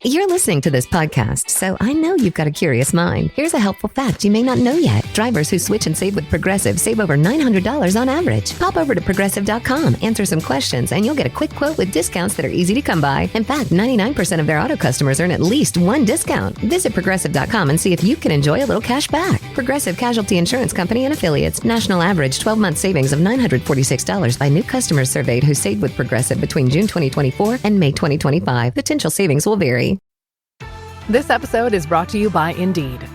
You're listening to this podcast, so I know you've got a curious mind. Here's a helpful fact you may not know yet. Drivers who switch and save with Progressive save over $900 on average. Pop over to Progressive.com, answer some questions, and you'll get a quick quote with discounts that are easy to come by. In fact, 99% of their auto customers earn at least one discount. Visit Progressive.com and see if you can enjoy a little cash back. Progressive Casualty Insurance Company and Affiliates. National average 12-month savings of $946 by new customers surveyed who saved with Progressive between June 2024 and May 2025. Potential savings will vary. This episode is brought to you by Indeed.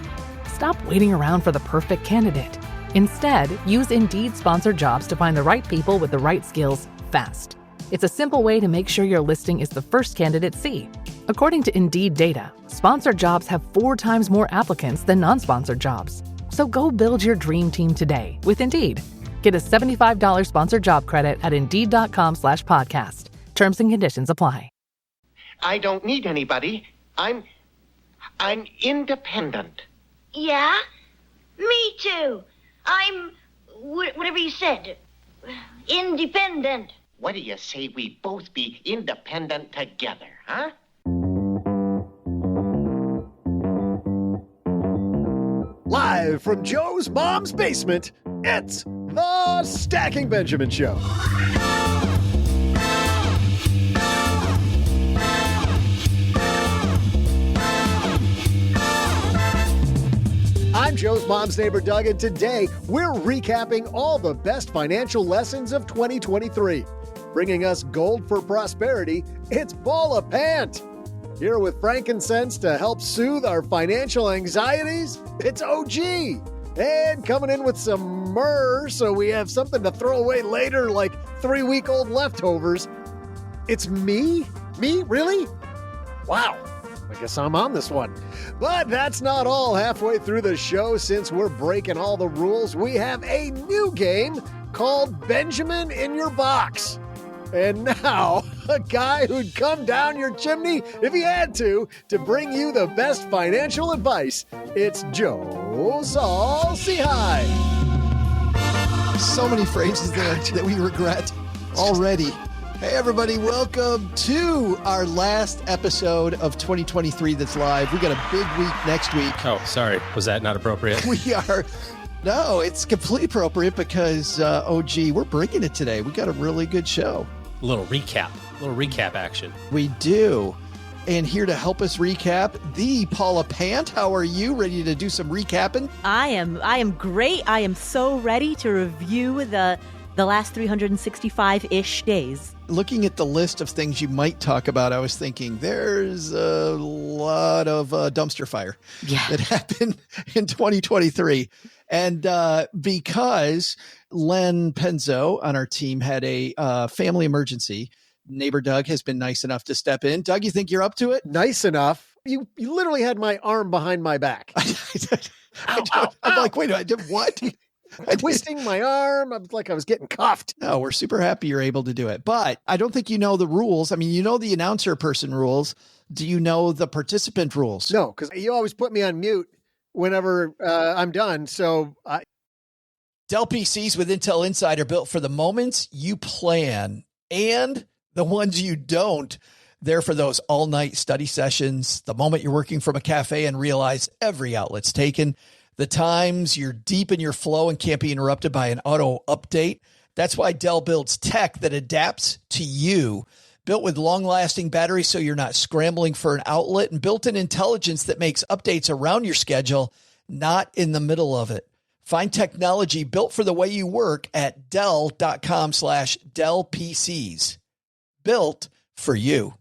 Stop waiting around for the perfect candidate. Instead, use Indeed sponsored jobs to find the right people with the right skills fast. It's a simple way to make sure your listing is the first candidates see. According to Indeed data, sponsored jobs have 4 times more applicants than non-sponsored jobs. So go build your dream team today with Indeed. Get a $75 sponsored job credit at Indeed.com/podcast. Terms and conditions apply. I don't need anybody. I'm independent. Yeah? Me too. I'm whatever you said. Independent. What do you say we both be independent together, huh? Live from Joe's mom's basement, it's the Stacking Benjamin Show. I'm Joe's mom's neighbor, Doug, and today we're recapping all the best financial lessons of 2023. Bringing us gold for prosperity, it's Paula Pant. Here with frankincense to help soothe our financial anxieties, it's OG. And coming in with some myrrh so we have something to throw away later like 3-week-old leftovers, it's me? Me? Really? Wow. I guess I'm on this one. But that's not all. Halfway through the show, since we're breaking all the rules, we have a new game called Benjamin in Your Box. And now, a guy who'd come down your chimney if he had to bring you the best financial advice. It's Joe Saul Seahigh. So many phrases that we regret already. Hey, everybody, welcome to our last episode of 2023 that's live. We got a big week next week. Oh, sorry. Was that not appropriate? No, it's completely appropriate because, we're bringing it today. We got a really good show. A little recap action. We do. And here to help us recap, the Paula Pant. How are you? Ready to do some recapping? I am great. I am so ready to review the last 365-ish days. Looking at the list of things you might talk about, I was thinking there's a lot of dumpster fire that happened in 2023. And because Len Penzo on our team had a family emergency, neighbor Doug has been nice enough to step in. Doug, you think you're up to it? Nice enough? You literally had my arm behind my back. I'm like, wait, I did what? Twisting my arm. I was like I was getting cuffed. No, we're super happy you're able to do it. But I don't think you know the rules. I mean, you know the announcer person rules. Do you know the participant rules? No, because you always put me on mute whenever I'm done. So Dell PCs with Intel Inside are built for the moments you plan and the ones you don't. They're for those all-night study sessions, the moment you're working from a cafe and realize every outlet's taken, the times you're deep in your flow and can't be interrupted by an auto update. That's why Dell builds tech that adapts to you. Built with long-lasting batteries so you're not scrambling for an outlet, and built-in intelligence that makes updates around your schedule, not in the middle of it. Find technology built for the way you work at Dell.com/Dell PCs. Built for you.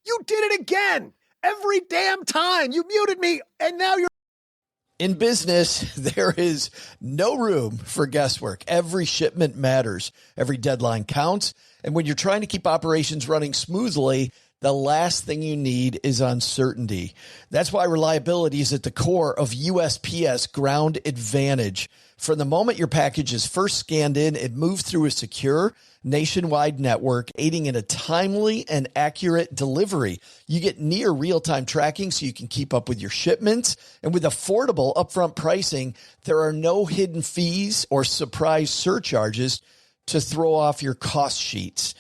You did it again. Every damn time you muted me, and now you're... In business, there is no room for guesswork. Every shipment matters. Every deadline counts. And when you're trying to keep operations running smoothly, the last thing you need is uncertainty. That's why reliability is at the core of USPS Ground Advantage. From the moment your package is first scanned in, it moves through a secure nationwide network, aiding in a timely and accurate delivery. You get near real-time tracking so you can keep up with your shipments. And with affordable upfront pricing, there are no hidden fees or surprise surcharges to throw off your cost sheets.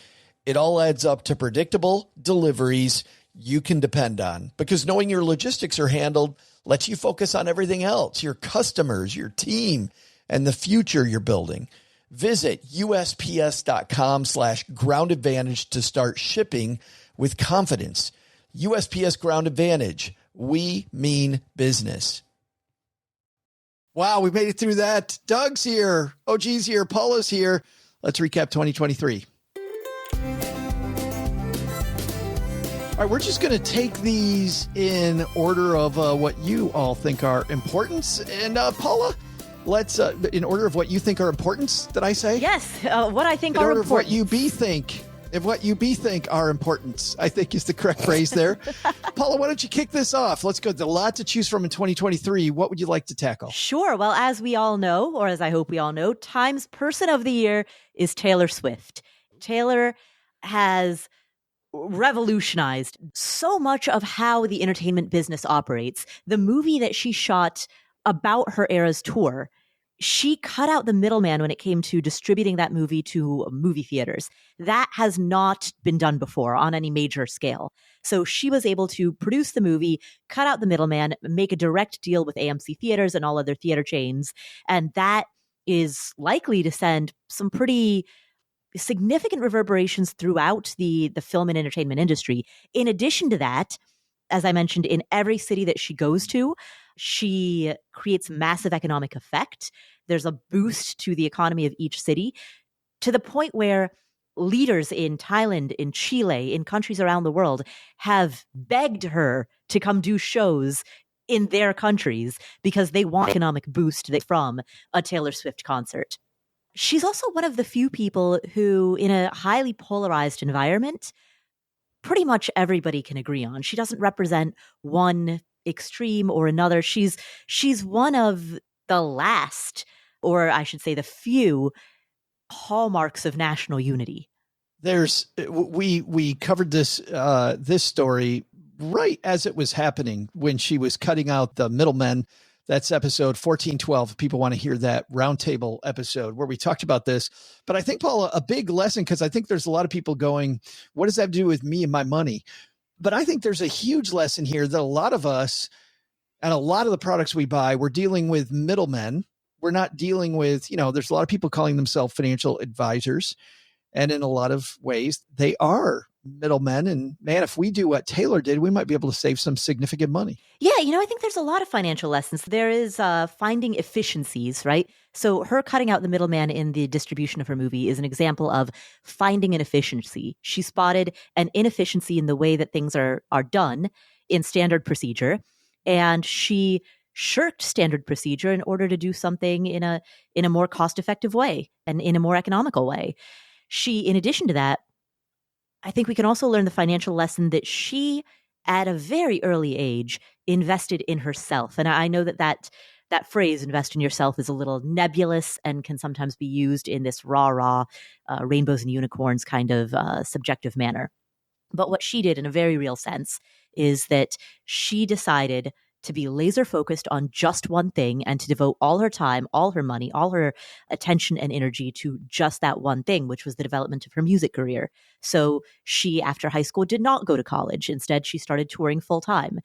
It all adds up to predictable deliveries you can depend on, because knowing your logistics are handled lets you focus on everything else, your customers, your team, and the future you're building. Visit USPS.com/Ground Advantage to start shipping with confidence. USPS Ground Advantage. We mean business. Wow, we made it through that. Doug's here. OG's here. Paula's here. Let's recap 2023. All right, we're just going to take these in order of what you all think are importance. And Paula, let's, in order of what you think are importance, did I say? Yes, what I think in are order important. of what you be think. If what you be think are importance, I think is the correct phrase there. Paula, why don't you kick this off? Let's go. There's a lot to choose from in 2023. What would you like to tackle? Sure. Well, as we all know, or as I hope we all know, Time's Person of the Year is Taylor Swift. Taylor has revolutionized so much of how the entertainment business operates. The movie that she shot about her era's tour, she cut out the middleman when it came to distributing that movie to movie theaters. That has not been done before on any major scale. So she was able to produce the movie, cut out the middleman, make a direct deal with AMC theaters and all other theater chains. And that is likely to send some pretty significant reverberations throughout the film and entertainment industry. In addition to that, as I mentioned, in every city that she goes to, she creates massive economic effect. There's a boost to the economy of each city, to the point where leaders in Thailand, in Chile, in countries around the world have begged her to come do shows in their countries because they want economic boost from a Taylor Swift concert. She's also one of the few people who, in a highly polarized environment, pretty much everybody can agree on. She doesn't represent one extreme or another. She's one of the last, or I should say the few, hallmarks of national unity. We covered this story right as it was happening when she was cutting out the middlemen. That's episode 1412. If people want to hear that roundtable episode where we talked about this. But I think, Paula, a big lesson, because I think there's a lot of people going, what does that have to do with me and my money? But I think there's a huge lesson here that a lot of us and a lot of the products we buy, we're dealing with middlemen. We're not dealing with, there's a lot of people calling themselves financial advisors. And in a lot of ways, they are middlemen. And man, if we do what Taylor did, we might be able to save some significant money. Yeah, I think there's a lot of financial lessons. There is finding efficiencies, right? So her cutting out the middleman in the distribution of her movie is an example of finding an efficiency. She spotted an inefficiency in the way that things are done in standard procedure, and she shirked standard procedure in order to do something in a more cost-effective way and in a more economical way. She, in addition to that, I think we can also learn the financial lesson that she, at a very early age, invested in herself. And I know that phrase, invest in yourself, is a little nebulous and can sometimes be used in this raw, rainbows and unicorns kind of subjective manner. But what she did in a very real sense is that she decided to be laser focused on just one thing and to devote all her time, all her money, all her attention and energy to just that one thing, which was the development of her music career. So she, after high school, did not go to college. Instead, she started touring full time.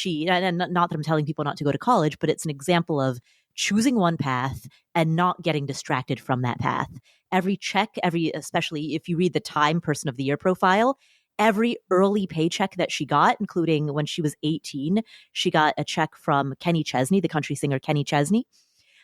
And not that I'm telling people not to go to college, but it's an example of choosing one path and not getting distracted from that path. Every check, especially if you read the Time Person of the Year profile, every early paycheck that she got, including when she was 18, she got a check from Kenny Chesney, the country singer Kenny Chesney.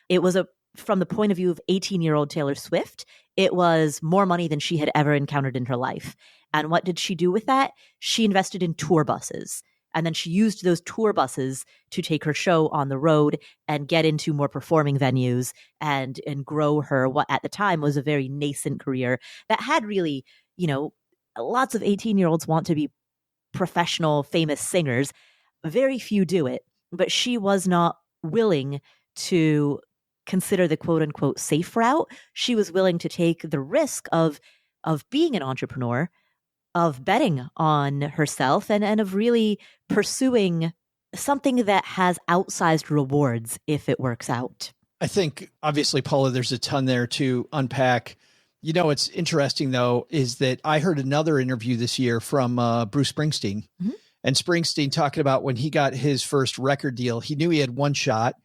It was from the point of view of 18-year-old Taylor Swift, it was more money than she had ever encountered in her life. And what did she do with that? She invested in tour buses. And then she used those tour buses to take her show on the road and get into more performing venues and grow her, what at the time was a very nascent career that had really, lots of 18-year-olds want to be professional, famous singers. Very few do it, but she was not willing to consider the quote unquote safe route. She was willing to take the risk of being an entrepreneur, of betting on herself and of really pursuing something that has outsized rewards if it works out. I think obviously, Paula, there's a ton there to unpack. You know, what's interesting, though, is that I heard another interview this year from Bruce Springsteen. Mm-hmm. And Springsteen talking about when he got his first record deal, he knew he had one shot.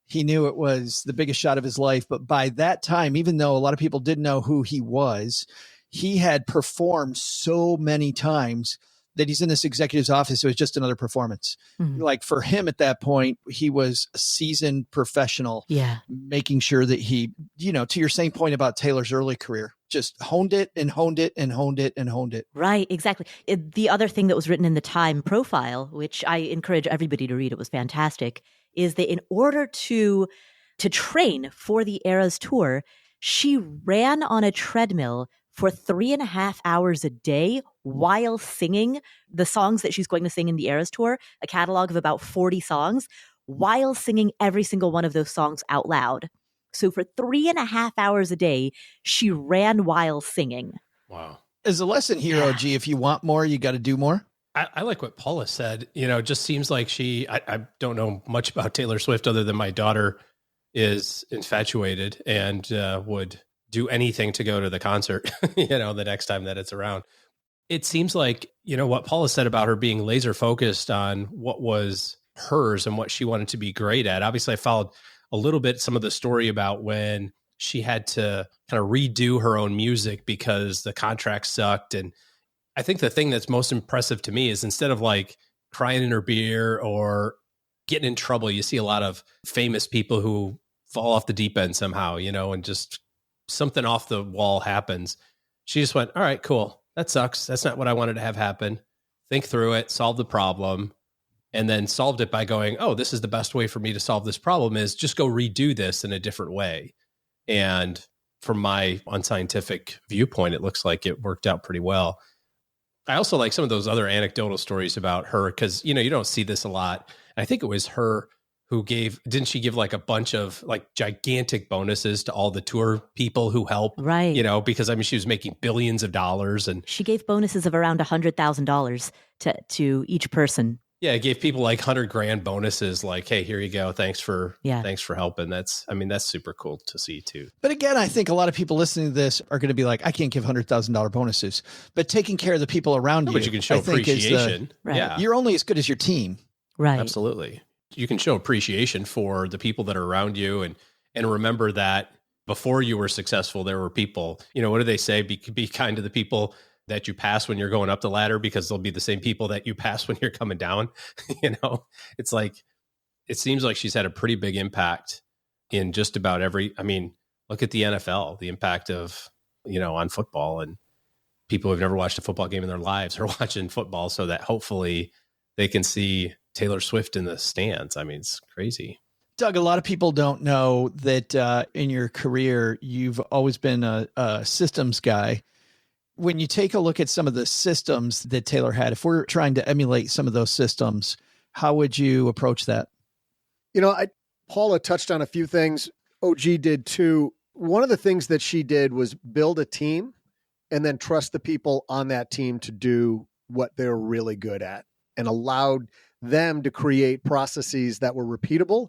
He knew it was the biggest shot of his life. But by that time, even though a lot of people didn't know who he was, he had performed so many times that he's in this executive's office. It was just another performance. Mm-hmm. Like for him at that point, he was a seasoned professional, making sure that he, you know, to your same point about Taylor's early career, just honed it and honed it and honed it and honed it. Right, exactly. The other thing that was written in the Time profile, which I encourage everybody to read, it was fantastic, is that in order to train for the Eras tour, she ran on a treadmill for 3.5 hours a day while singing the songs that she's going to sing in the Eras tour, a catalog of about 40 songs, while singing every single one of those songs out loud. So for 3.5 hours a day, she ran while singing. Wow. As a lesson here, OG, if you want more, you got to do more. I like what Paula said. You know, it just seems like I don't know much about Taylor Swift other than my daughter is infatuated and would do anything to go to the concert, you know, the next time that it's around. It seems like, you know, what Paula said about her being laser focused on what was hers and what she wanted to be great at. Obviously, I followed a little bit some of the story about when she had to kind of redo her own music because the contract sucked. And I think the thing that's most impressive to me is instead of like crying in her beer or getting in trouble, you see a lot of famous people who fall off the deep end somehow, you know, and just something off the wall happens. She just went, all right, cool. That sucks. That's not what I wanted to have happen. Think through it, solve the problem, and then solved it by going, oh, this is the best way for me to solve this problem is just go redo this in a different way. And from my unscientific viewpoint, it looks like it worked out pretty well. I also like some of those other anecdotal stories about her because, you know, you don't see this a lot. I think it was her who didn't she give like a bunch of like gigantic bonuses to all the tour people who help? Right. You know, because I mean, she was making billions of dollars and she gave bonuses of around $100,000 to each person. Yeah. It gave people like $100,000 bonuses like, hey, here you go. Thanks for helping. That's super cool to see too. But again, I think a lot of people listening to this are going to be like, I can't give $100,000 bonuses, but taking care of the people around you. But you can show appreciation. Right. Yeah. You're only as good as your team. Right. Absolutely. You can show appreciation for the people that are around you and remember that before you were successful, there were people, you know, what do they say? Be kind to the people that you pass when you're going up the ladder because they'll be the same people that you pass when you're coming down. You know, it's like, it seems like she's had a pretty big impact in just about look at the NFL, the impact of, you know, on football and people who've never watched a football game in their lives are watching football so that hopefully they can see Taylor Swift in the stands. I mean, it's crazy. Doug, a lot of people don't know that in your career, you've always been a systems guy. When you take a look at some of the systems that Taylor had, if we're trying to emulate some of those systems, how would you approach that? You know, Paula touched on a few things. OG did too. One of the things that she did was build a team and then trust the people on that team to do what they're really good at and allowed them to create processes that were repeatable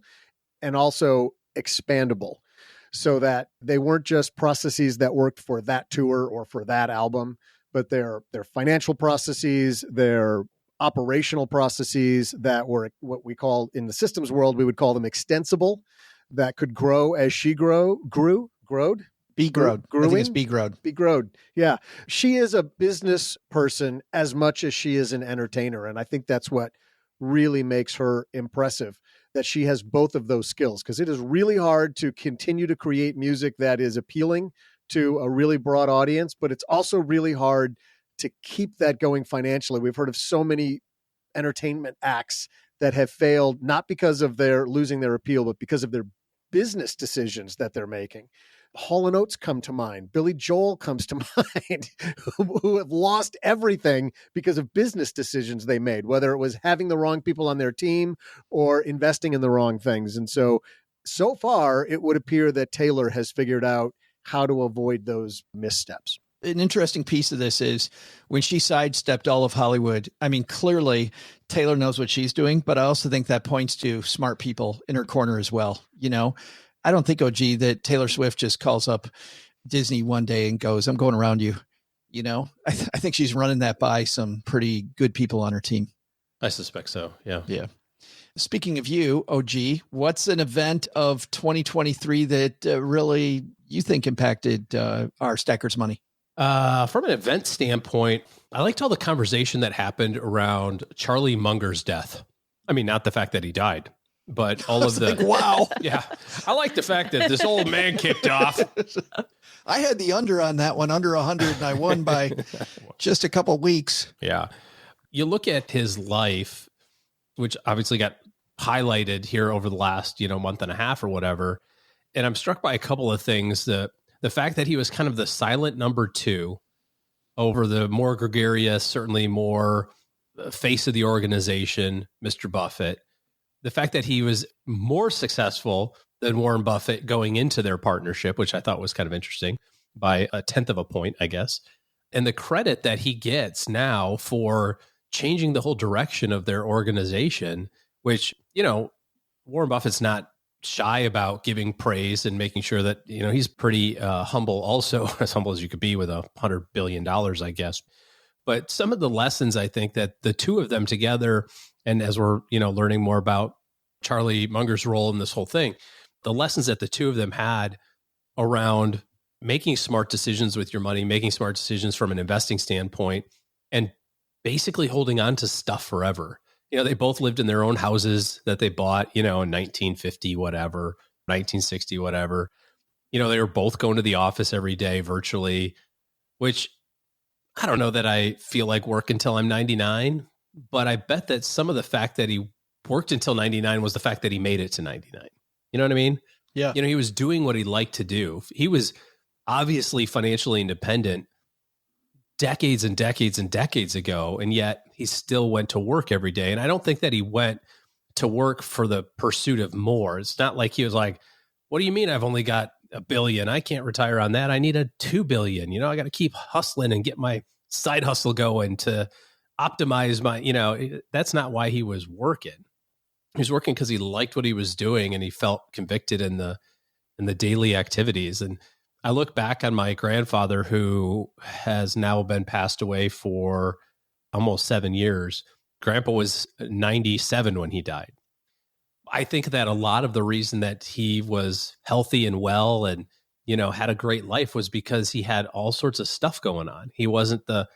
and also expandable so that they weren't just processes that worked for that tour or for that album, but their financial processes, their operational processes that were what we call in the systems world, we would call them extensible, that could grow as she growed. Be growed. I think it's be growed. Be growed. Yeah. She is a business person as much as she is an entertainer. And I think that's what really makes her impressive, that she has both of those skills, because it is really hard to continue to create music that is appealing to a really broad audience, but it's also really hard to keep that going financially. We've heard of so many entertainment acts that have failed, not because of their losing their appeal, but because of their business decisions that they're making. Hall & Oates come to mind. Billy Joel comes to mind, who have lost everything because of business decisions they made, whether it was having the wrong people on their team or investing in the wrong things. And so far, it would appear that Taylor has figured out how to avoid those missteps. An interesting piece of this is when she sidestepped all of Hollywood. I mean, clearly Taylor knows what she's doing, but I also think that points to smart people in her corner as well. You know, I don't think, OG, that Taylor Swift just calls up Disney one day and goes, I'm going around you. I think she's running that by some pretty good people on her team. I suspect so. Yeah. Yeah. Speaking of you, OG, what's an event of 2023 that really you think impacted our Stackers money? From an event standpoint, I liked all the conversation that happened around Charlie Munger's death. I mean, not the fact that he died, but all of the... wow. Yeah. I like the fact that this old man kicked off. I had the under on that one, under 100, and I won by just a couple weeks. Yeah. You look at his life, which obviously got highlighted here over the last, month and a half or whatever. And I'm struck by a couple of things. The fact that he was kind of the silent number two over the more gregarious, certainly more face of the organization, Mr. Buffett. The fact that he was more successful than Warren Buffett going into their partnership, which I thought was kind of interesting by 1/10 of a point, I guess. And the credit that he gets now for changing the whole direction of their organization, which, Warren Buffett's not shy about giving praise and making sure that, he's pretty humble also, as humble as you could be with $100 billion, I guess. But some of the lessons I think that the two of them together, and as we're, learning more about Charlie Munger's role in this whole thing, the lessons that the two of them had around making smart decisions with your money, making smart decisions from an investing standpoint, and basically holding on to stuff forever. They both lived in their own houses that they bought, in 1950, whatever, 1960, whatever. They were both going to the office every day virtually, which I don't know that I feel like work until I'm 99, but I bet that some of the fact that he worked until 99 was the fact that he made it to 99. You know what I mean? Yeah. He was doing what he liked to do. He was obviously financially independent decades and decades and decades ago, and yet he still went to work every day. And I don't think that he went to work for the pursuit of more. It's not like he was like, what do you mean I've only got $1 billion? I can't retire on that. I need a $2 billion. I got to keep hustling and get my side hustle going to optimize my, that's not why he was working. He was working because he liked what he was doing and he felt convicted in the daily activities. And I look back on my grandfather, who has now been passed away for almost 7 years. Grandpa was 97 when he died. I think that a lot of the reason that he was healthy and well and, had a great life was because he had all sorts of stuff going on. He wasn't the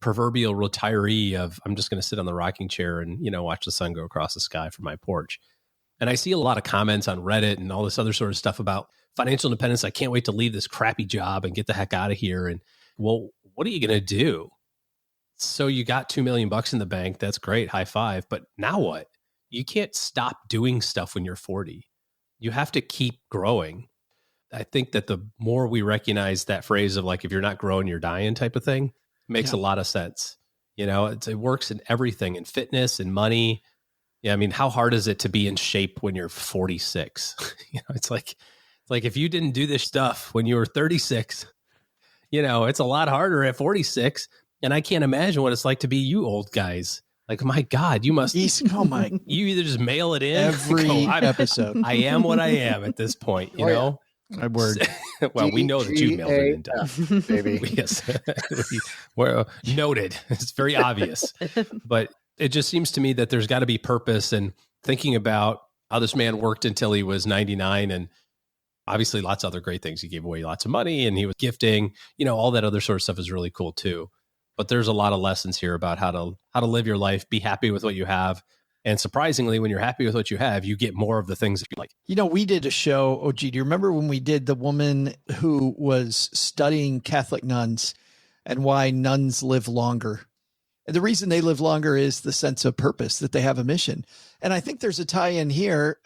proverbial retiree of, I'm just going to sit on the rocking chair and, watch the sun go across the sky from my porch. And I see a lot of comments on Reddit and all this other sort of stuff about financial independence. I can't wait to leave this crappy job and get the heck out of here. And well, what are you going to do? So you got $2 million in the bank. That's great. High five. But now what? You can't stop doing stuff when you're 40. You have to keep growing. I think that the more we recognize that phrase of like, if you're not growing, you're dying type of thing, makes a lot of sense. It works in everything, in fitness and money. Yeah. I mean, how hard is it to be in shape when you're 46? It's like if you didn't do this stuff when you were 36, it's a lot harder at 46. And I can't imagine what it's like to be you old guys. Like, my God, you must. You either just mail it in every episode. I am what I am at this point, you know? My word. Well, we know that you mailed it in, baby. Yes. Well, noted. It's very obvious. But it just seems to me that there's got to be purpose, and thinking about how this man worked until he was 99, and obviously lots of other great things. He gave away lots of money and he was gifting, all that other sort of stuff is really cool too. But there's a lot of lessons here about how to live your life, be happy with what you have. And surprisingly, when you're happy with what you have, you get more of the things that you like. We did a show, OG, do you remember when we did the woman who was studying Catholic nuns and why nuns live longer? And the reason they live longer is the sense of purpose, that they have a mission. And I think there's a tie-in here.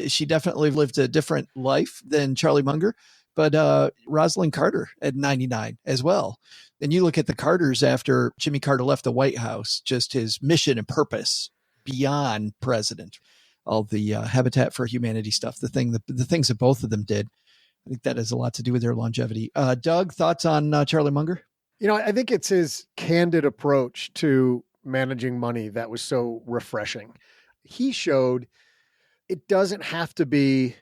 She definitely lived a different life than Charlie Munger, but Rosalind Carter at 99 as well. And you look at the Carters after Jimmy Carter left the White House, just his mission and purpose beyond president, all the Habitat for Humanity stuff, the things that both of them did. I think that has a lot to do with their longevity. Doug, thoughts on Charlie Munger? I think it's his candid approach to managing money that was so refreshing. He showed it doesn't have to be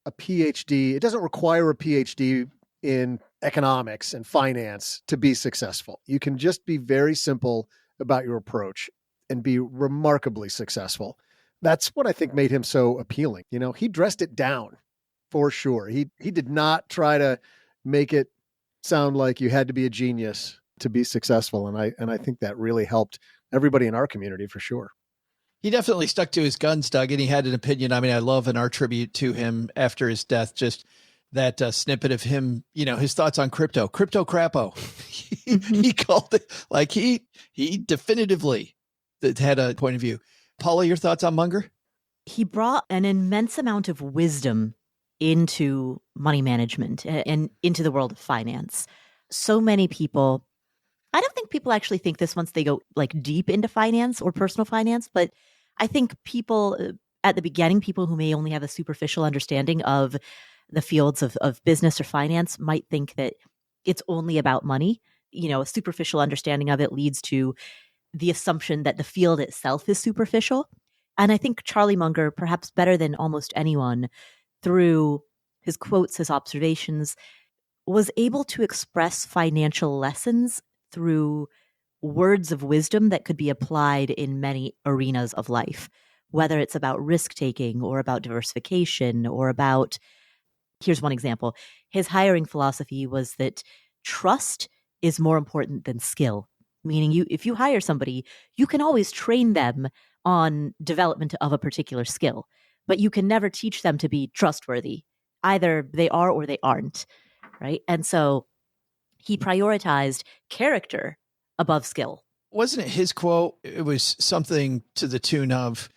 a PhD. It doesn't require a PhD in economics and finance to be successful. You can just be very simple about your approach and be remarkably successful. That's what I think made him so appealing. You know, he dressed it down for sure. He did not try to make it sound like you had to be a genius to be successful. And I think that really helped everybody in our community for sure. He definitely stuck to his guns, Doug, and he had an opinion. I mean, I love in our tribute to him after his death, just that snippet of him, you know, his thoughts on crypto crappo. He called it like he definitively had a point of view. Paula, your thoughts on Munger? He brought an immense amount of wisdom into money management and into the world of finance. So many people, I don't think people actually think this once they go like deep into finance or personal finance, but I think people at the beginning, people who may only have a superficial understanding of the fields of business or finance might think that it's only about money. You know, a superficial understanding of it leads to the assumption that the field itself is superficial. And I think Charlie Munger, perhaps better than almost anyone, through his quotes, his observations, was able to express financial lessons through words of wisdom that could be applied in many arenas of life, whether it's about risk-taking or about diversification or about, here's one example. His hiring philosophy was that trust is more important than skill, meaning if you hire somebody, you can always train them on development of a particular skill, but you can never teach them to be trustworthy. Either they are or they aren't, right? And so he prioritized character above skill. Wasn't it his quote? It was something to the tune of,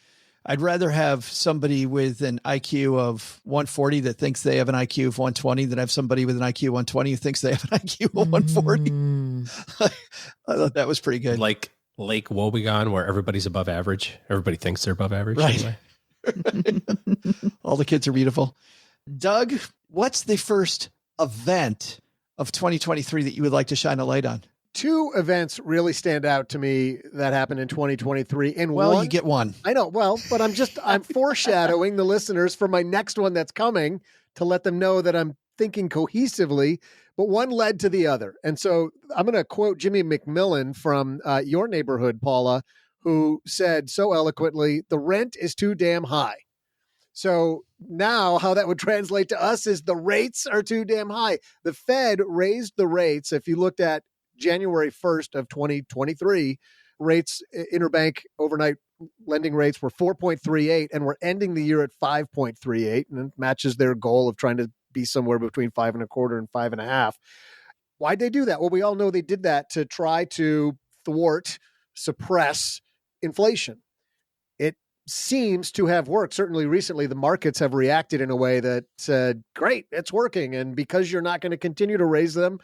I'd rather have somebody with an IQ of 140 that thinks they have an IQ of 120 than have somebody with an IQ of 120 who thinks they have an IQ of 140. I thought that was pretty good. Like Lake Wobegon, where everybody's above average. Everybody thinks they're above average. Right. Anyway. All the kids are beautiful. Doug, what's the first event of 2023 that you would like to shine a light on? Two events really stand out to me that happened in 2023. And you get one. I know. Well, but I'm foreshadowing the listeners for my next one that's coming to let them know that I'm thinking cohesively, but one led to the other. And so I'm going to quote Jimmy McMillan from your neighborhood, Paula, who said so eloquently, the rent is too damn high. So now how that would translate to us is the rates are too damn high. The Fed raised the rates. If you looked at January 1st of 2023, rates, interbank overnight lending rates were 4.38, and we're ending the year at 5.38, and it matches their goal of trying to be somewhere between 5.25 and 5.5. Why'd they do that? Well, we all know they did that to try to suppress inflation. It seems to have worked. Certainly recently, the markets have reacted in a way that said, great, it's working. And because you're not going to continue to raise them,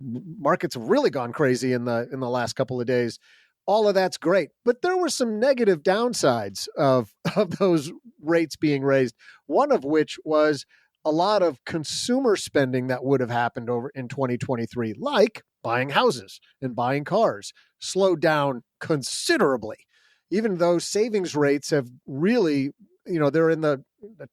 markets have really gone crazy in the last couple of days. All of that's great. But there were some negative downsides of those rates being raised, one of which was a lot of consumer spending that would have happened over in 2023, like buying houses and buying cars, slowed down considerably. Even though savings rates have really, they're in the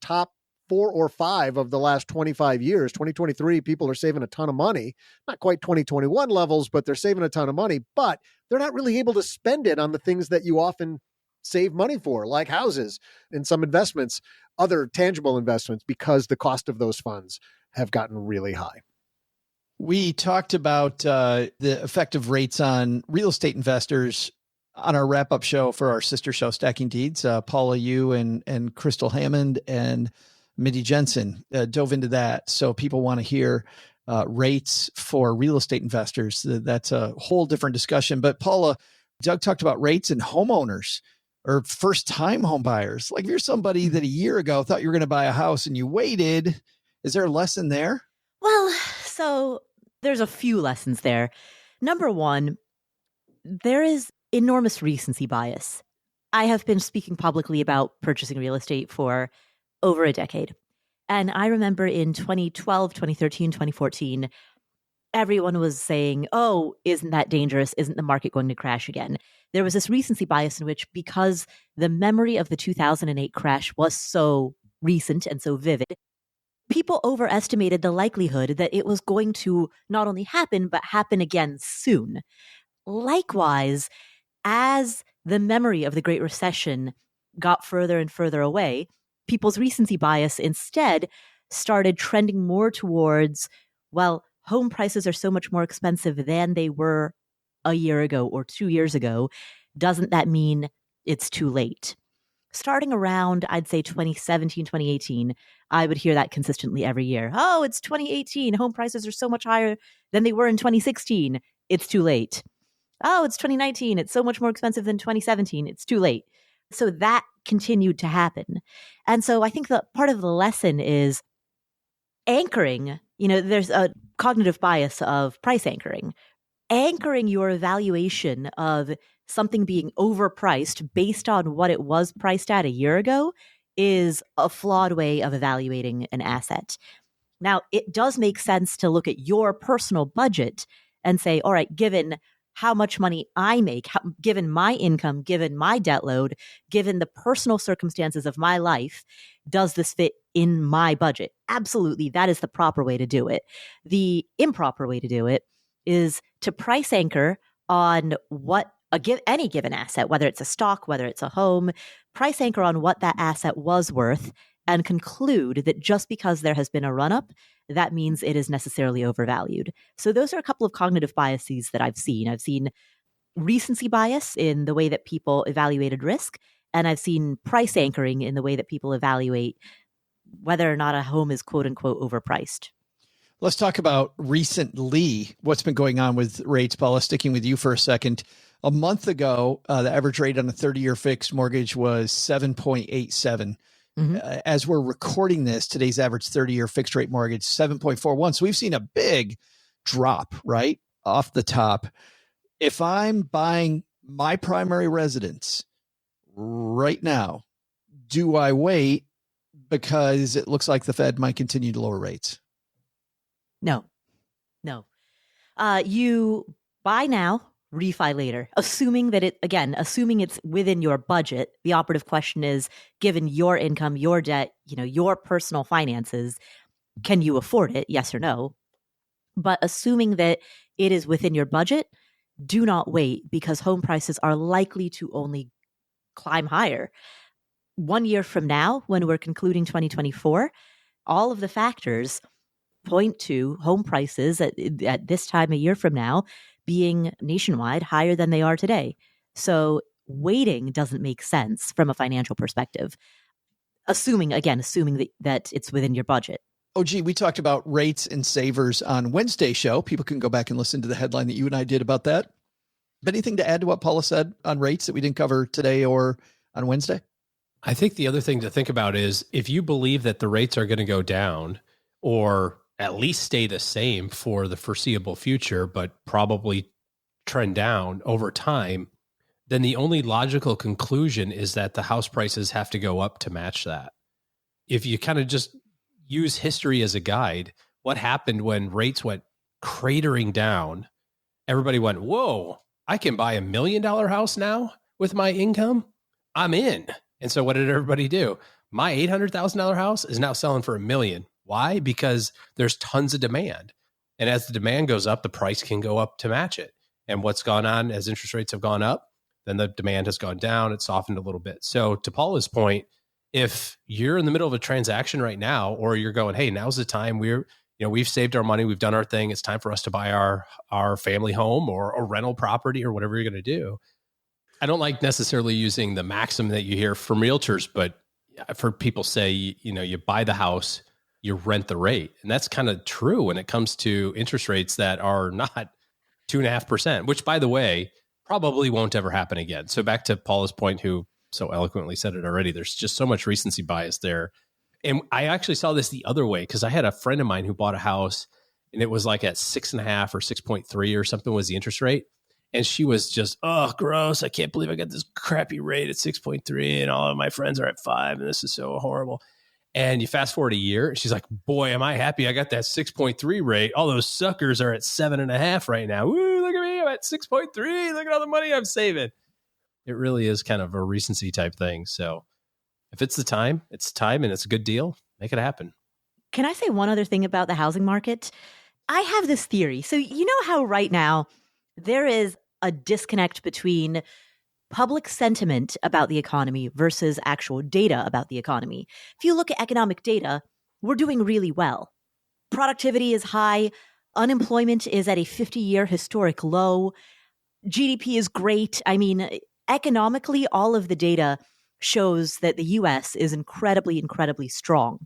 top 4 or 5 of the last 25 years. 2023, people are saving a ton of money, not quite 2021 levels, but they're saving a ton of money, but they're not really able to spend it on the things that you often save money for, like houses and some investments, other tangible investments, because the cost of those funds have gotten really high. We talked about the effect of rates on real estate investors on our wrap-up show for our sister show, Stacking Deeds. Paula, you and Crystal Hammond and Mindy Jensen dove into that. So people want to hear rates for real estate investors. That's a whole different discussion. But Paula, Doug talked about rates and homeowners or first-time home buyers. Like if you're somebody that a year ago thought you were going to buy a house and you waited, is there a lesson there? Well, so there's a few lessons there. Number one, there is enormous recency bias. I have been speaking publicly about purchasing real estate for over a decade. And I remember in 2012, 2013, 2014, everyone was saying, oh, isn't that dangerous? Isn't the market going to crash again? There was this recency bias in which, because the memory of the 2008 crash was so recent and so vivid, people overestimated the likelihood that it was going to not only happen, but happen again soon. Likewise, as the memory of the Great Recession got further and further away, people's recency bias instead started trending more towards, well, home prices are so much more expensive than they were a year ago or 2 years ago. Doesn't that mean it's too late? Starting around, I'd say 2017, 2018, I would hear that consistently every year. Oh, it's 2018. Home prices are so much higher than they were in 2016. It's too late. Oh, it's 2019. It's so much more expensive than 2017. It's too late. So that continued to happen. And so I think that part of the lesson is anchoring. There's a cognitive bias of price anchoring. Anchoring your evaluation of something being overpriced based on what it was priced at a year ago is a flawed way of evaluating an asset. Now, it does make sense to look at your personal budget and say, all right, given how much money I make, given my income, given my debt load, given the personal circumstances of my life, does this fit in my budget? Absolutely. That is the proper way to do it. The improper way to do it is to price anchor on what any given asset, whether it's a stock, whether it's a home, price anchor on what that asset was worth and conclude that just because there has been a run-up, that means it is necessarily overvalued. So those are a couple of cognitive biases that I've seen. I've seen recency bias in the way that people evaluated risk, and I've seen price anchoring in the way that people evaluate whether or not a home is quote unquote overpriced. Let's talk about recently what's been going on with rates. Paula, sticking with you for a second. A month ago, the average rate on a 30-year fixed mortgage was 7.87. Mm-hmm. As we're recording this, today's average 30-year fixed rate mortgage, 7.41. So we've seen a big drop, right, off the top. If I'm buying my primary residence right now, do I wait because it looks like the Fed might continue to lower rates? No. You buy now, refi later, assuming it's within your budget. The operative question is, given your income, your debt, your personal finances, can you afford it? Yes or no? But assuming that it is within your budget, do not wait, because home prices are likely to only climb higher. 1 year from now, when we're concluding 2024, all of the factors point to home prices at this time a year from now being nationwide higher than they are today. So waiting doesn't make sense from a financial perspective, assuming that it's within your budget. Oh, gee, we talked about rates and savers on Wednesday's show. People can go back and listen to the headline that you and I did about that. But anything to add to what Paula said on rates that we didn't cover today or on Wednesday? I think the other thing to think about is if you believe that the rates are going to go down or at least stay the same for the foreseeable future, but probably trend down over time, then the only logical conclusion is that the house prices have to go up to match that. If you kind of just use history as a guide, what happened when rates went cratering down? Everybody went, whoa, I can buy $1 million house now with my income? I'm in. And so what did everybody do? My $800,000 house is now selling for $1 million. Why? Because there's tons of demand. And as the demand goes up, the price can go up to match it. And what's gone on as interest rates have gone up, then the demand has gone down. It's softened a little bit. So to Paula's point, if you're in the middle of a transaction right now, or you're going, hey, now's the time, we've saved our money, we've done our thing, it's time for us to buy our family home or a rental property or whatever you're going to do. I don't like necessarily using the maxim that you hear from realtors, but I've heard people say, you buy the house, you rent the rate. And that's kind of true when it comes to interest rates that are not 2.5%, which, by the way, probably won't ever happen again. So back to Paula's point, who so eloquently said it already, there's just so much recency bias there. And I actually saw this the other way, because I had a friend of mine who bought a house and it was like at 6.5 or 6.3 or something was the interest rate. And she was just, oh, gross. I can't believe I got this crappy rate at 6.3 and all of my friends are at 5 and this is so horrible. And you fast forward a year, and she's like, boy, am I happy I got that 6.3 rate. All those suckers are at 7.5 right now. Woo, look at me. I'm at 6.3. Look at all the money I'm saving. It really is kind of a recency type thing. So if it's the time, it's time and it's a good deal, make it happen. Can I say one other thing about the housing market? I have this theory. So you know how right now there is a disconnect between public sentiment about the economy versus actual data about the economy. If you look at economic data, we're doing really well. Productivity is high. Unemployment is at a 50-year historic low. GDP is great. I mean, economically, all of the data shows that the US is incredibly, incredibly strong.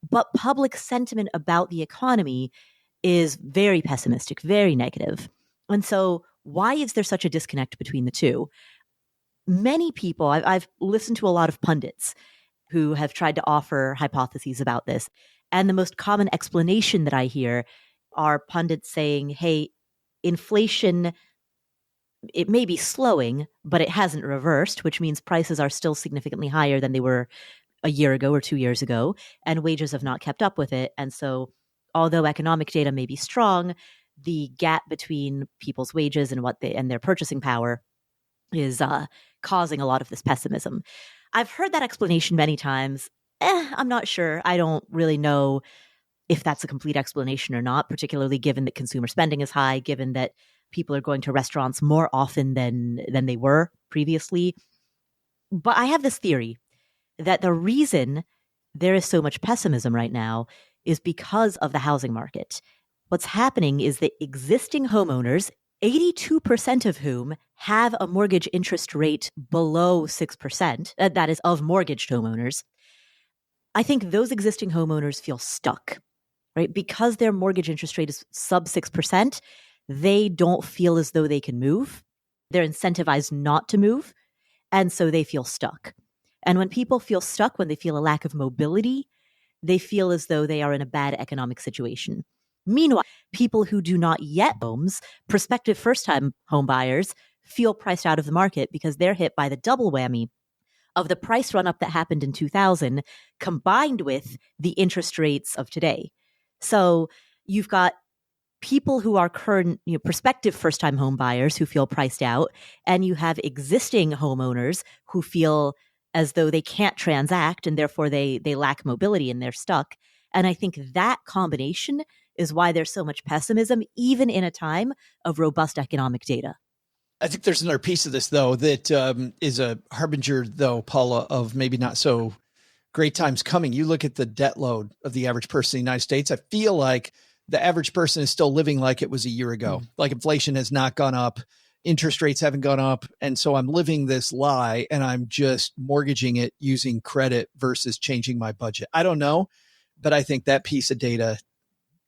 But public sentiment about the economy is very pessimistic, very negative. And so why is there such a disconnect between the two? Many people, I've listened to a lot of pundits who have tried to offer hypotheses about this. And the most common explanation that I hear are pundits saying, hey, inflation, it may be slowing, but it hasn't reversed, which means prices are still significantly higher than they were a year ago or 2 years ago, and wages have not kept up with it. And so although economic data may be strong, the gap between people's wages and and their purchasing power is causing a lot of this pessimism. I've heard that explanation many times. I'm not sure. I don't really know if that's a complete explanation or not, particularly given that consumer spending is high, given that people are going to restaurants more often than they were previously. But I have this theory that the reason there is so much pessimism right now is because of the housing market. What's happening is that existing homeowners, 82% of whom have a mortgage interest rate below 6%, that is of mortgaged homeowners, I think those existing homeowners feel stuck, right? Because their mortgage interest rate is sub 6%, they don't feel as though they can move. They're incentivized not to move, and so they feel stuck. And when people feel stuck, when they feel a lack of mobility, they feel as though they are in a bad economic situation. Meanwhile, people who do not yet own homes, prospective first-time home buyers, feel priced out of the market because they're hit by the double whammy of the price run-up that happened in 2000 combined with the interest rates of today. So you've got people who are current, prospective first-time home buyers who feel priced out, and you have existing homeowners who feel as though they can't transact and therefore they lack mobility and they're stuck. And I think that combination is why there's so much pessimism, even in a time of robust economic data. I think there's another piece of this, though, that is a harbinger, though, Paula, of maybe not so great times coming. You look at the debt load of the average person in the United States. I feel like the average person is still living like it was a year ago. Like inflation has not gone up. Interest rates haven't gone up. And so I'm living this lie and I'm just mortgaging it using credit versus changing my budget. I don't know, but I think that piece of data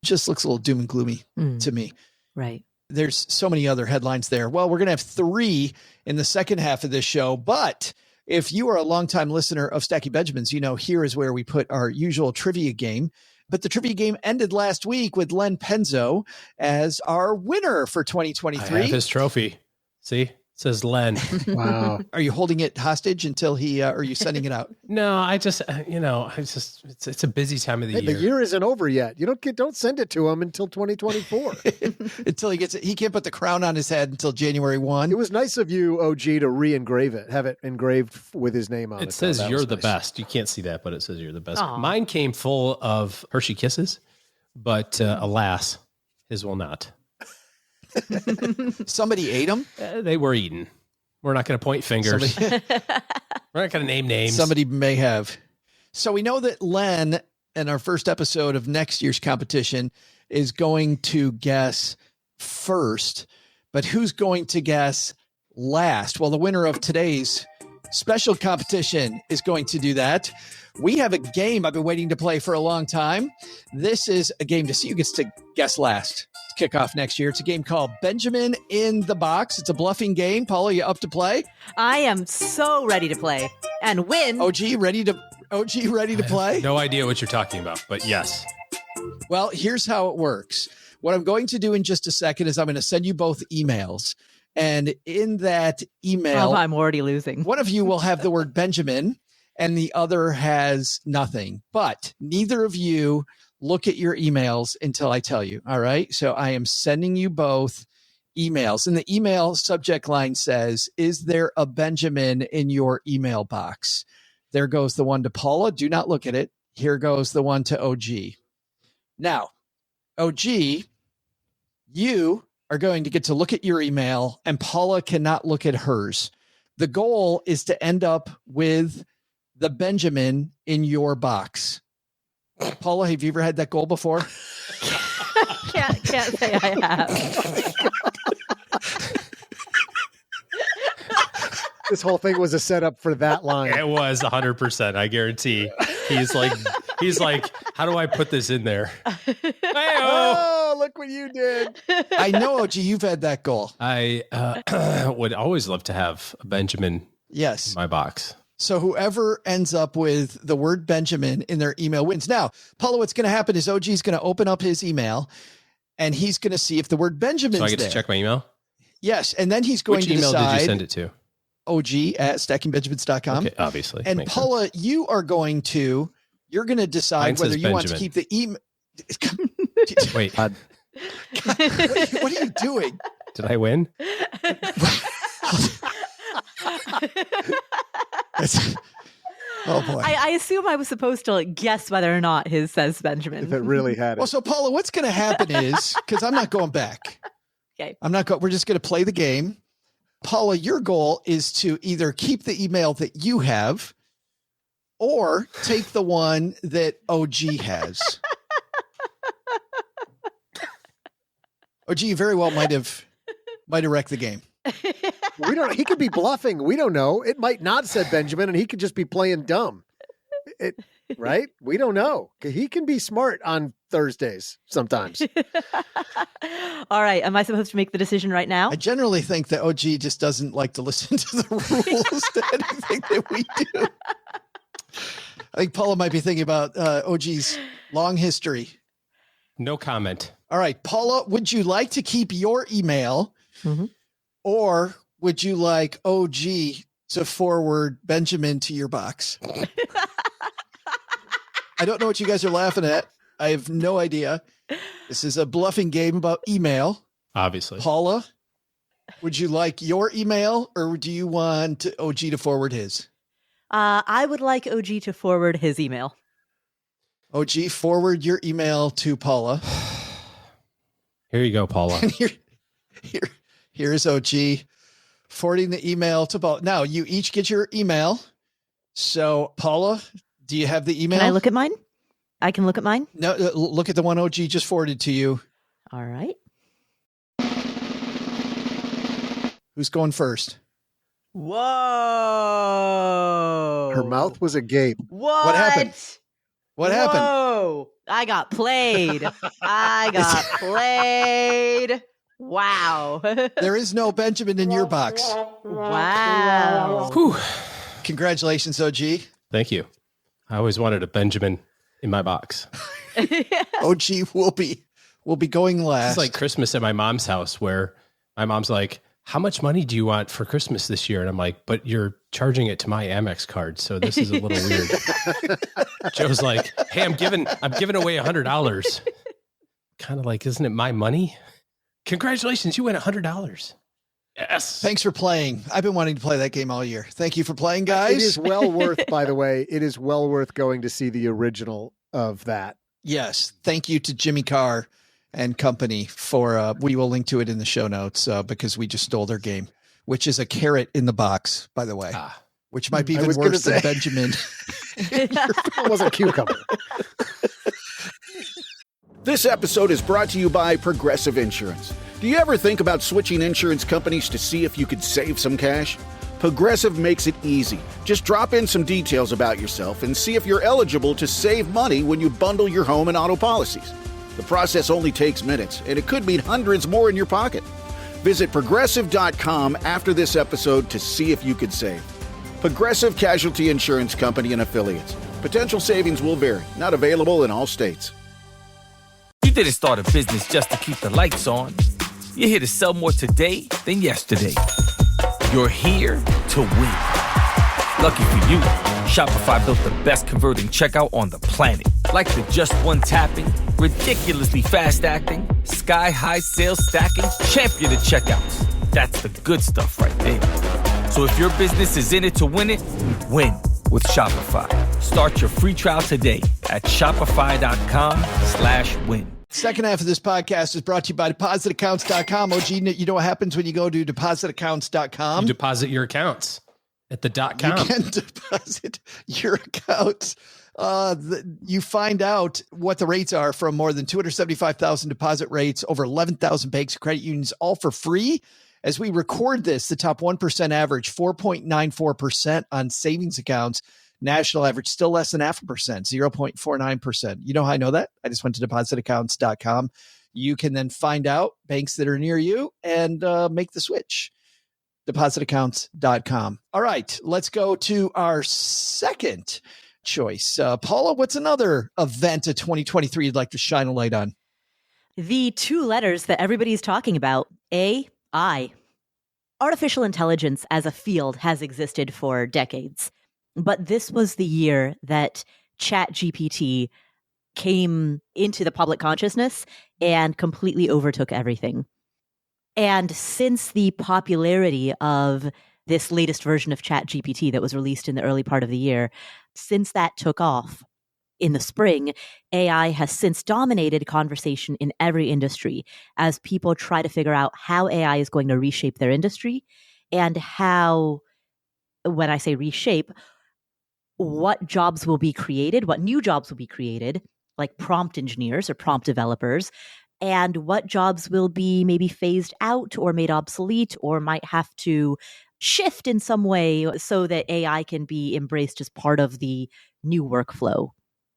just looks a little doom and gloomy to me. Right. There's so many other headlines there. Well, we're going to have 3 in the second half of this show, but if you are a longtime listener of Stacky Benjamins, you know, here is where we put our usual trivia game. But the trivia game ended last week with Len Penzo as our winner for 2023. I have his trophy. See, it says Len. Wow. Are you holding it hostage until he, or are you sending it out? No, I just, it's a busy time of the year. The year isn't over yet. You don't send it to him until 2024. Until he gets it. He can't put the crown on his head until January 1. It was nice of you, OG, to re-engrave it, have it engraved with his name on it. It says you're the best. You can't see that, but it says you're the best. Aww. Mine came full of Hershey Kisses, but alas, his will not. Somebody ate them? They were eaten. We're not going to point fingers. We're not going to name names. Somebody may have. So we know that Len, in our first episode of next year's competition, is going to guess first. But who's going to guess last? Well, the winner of today's special competition is going to do that. We have a game I've been waiting to play for a long time. This is a game to see who gets to guess last to kick off next year. It's a game called Benjamin in the Box. It's a bluffing game. Paula, you up to play? I am so ready to play and win. OG ready to play? No idea what you're talking about, but yes. Well, here's how it works. What I'm going to do in just a second is I'm going to send you both emails. And in that email, I'm already losing. One of you will have the word Benjamin and the other has nothing. But neither of you look at your emails until I tell you. All right. So I am sending you both emails. And the email subject line says, is there a Benjamin in your email box? There goes the one to Paula. Do not look at it. Here goes the one to OG. Now, OG, you are going to get to look at your email, and Paula cannot look at hers. The goal is to end up with the Benjamin in your box. Paula, have you ever had that goal before? Can't say I have. This whole thing was a setup for that line. It was 100%. I guarantee. He's like, how do I put this in there? Oh, look what you did. I know, OG, you've had that goal. I would always love to have a Benjamin in my box. So whoever ends up with the word Benjamin in their email wins. Now, Paula, what's going to happen is OG is going to open up his email, and he's going to see if the word Benjamin's there. So I get to check my email? Yes, and then he's going Which to email decide. did you send it to? OG@stackingbenjamins.com. Okay, obviously. And Paula, you're going to decide whether you want to keep the email. Wait. God, what are you doing? Did I win? Oh boy. I assume I was supposed to guess whether or not his says Benjamin. If it really had it. Well, so Paula, what's going to happen is, because I'm not going back. Okay. We're just going to play the game. Paula, your goal is to either keep the email that you have or take the one that OG has. OG, you very well might have wrecked the game. We don't. He could be bluffing. We don't know. It might not said Benjamin, and he could just be playing dumb. Right? We don't know. He can be smart on Thursdays sometimes. All right. Am I supposed to make the decision right now? I generally think that OG just doesn't like to listen to the rules to anything that we do. I think Paula might be thinking about OG's long history. No comment. All right, Paula, would you like to keep your email or would you like OG to forward Benjamin to your box? I don't know what you guys are laughing at. I have no idea. This is a bluffing game about email. Obviously. Paula, would you like your email or do you want OG to forward his? I would like OG to forward his email. OG, forward your email to Paula. Here you go, Paula. And here's OG forwarding the email to Paula. Now, you each get your email. So, Paula, do you have the email? Can I look at mine? I can look at mine? No, look at the one OG just forwarded to you. All right. Who's going first? Whoa. Her mouth was agape. What happened? What happened? Whoa. I got played. Wow. There is no Benjamin in your box. Wow. Whew. Congratulations, OG. Thank you. I always wanted a Benjamin in my box. OG will be going last. It's like Christmas at my mom's house where my mom's like, how much money do you want for Christmas this year? And I'm like, but you're charging it to my Amex card. So this is a little weird. Joe's like, hey, I'm giving away $100. Kind of like, isn't it my money? Congratulations. You win $100. Yes. Thanks for playing. I've been wanting to play that game all year. Thank you for playing, guys. It is well worth, by the way, it is well worth going to see the original of that. Yes. Thank you to Jimmy Carr and company for, we will link to it in the show notes because we just stole their game, which is a carrot in the box, by the way, which might be even worse than Benjamin. It wasn't a cucumber. This episode is brought to you by Progressive Insurance. Do you ever think about switching insurance companies to see if you could save some cash? Progressive makes it easy. Just drop in some details about yourself and see if you're eligible to save money when you bundle your home and auto policies. The process only takes minutes, and it could mean hundreds more in your pocket. Visit Progressive.com after this episode to see if you could save. Progressive Casualty Insurance Company and Affiliates. Potential savings will vary. Not available in all states. You didn't start a business just to keep the lights on. You're here to sell more today than yesterday. You're here to win. Lucky for you, Shopify built the best converting checkout on the planet. Like the just one tapping, ridiculously fast acting, sky-high sales stacking, champion of checkouts. That's the good stuff right there. So if your business is in it to win it, win with Shopify. Start your free trial today at shopify.com/win. Second half of this podcast is brought to you by depositaccounts.com. OG, you know what happens when you go to depositaccounts.com? You deposit your accounts at the .com. You can deposit your accounts. You find out what the rates are from more than 275,000 deposit rates, over 11,000 banks and credit unions, all for free. As we record this, the top 1% average, 4.94% on savings accounts. National average, still less than 0.5%, 0.49%. You know how I know that? I just went to depositaccounts.com. You can then find out banks that are near you and make the switch. Depositaccounts.com. All right, let's go to our second choice. Paula, what's another event of 2023 you'd like to shine a light on? The two letters that everybody's talking about, AI. Artificial intelligence as a field has existed for decades. But this was the year that ChatGPT came into the public consciousness and completely overtook everything. And since the popularity of this latest version of ChatGPT that was released in the early part of the year, since that took off in the spring, AI has since dominated conversation in every industry as people try to figure out how AI is going to reshape their industry and how, when I say reshape, what jobs will be created, what new jobs will be created, like prompt engineers or prompt developers, and what jobs will be maybe phased out or made obsolete or might have to shift in some way so that AI can be embraced as part of the new workflow.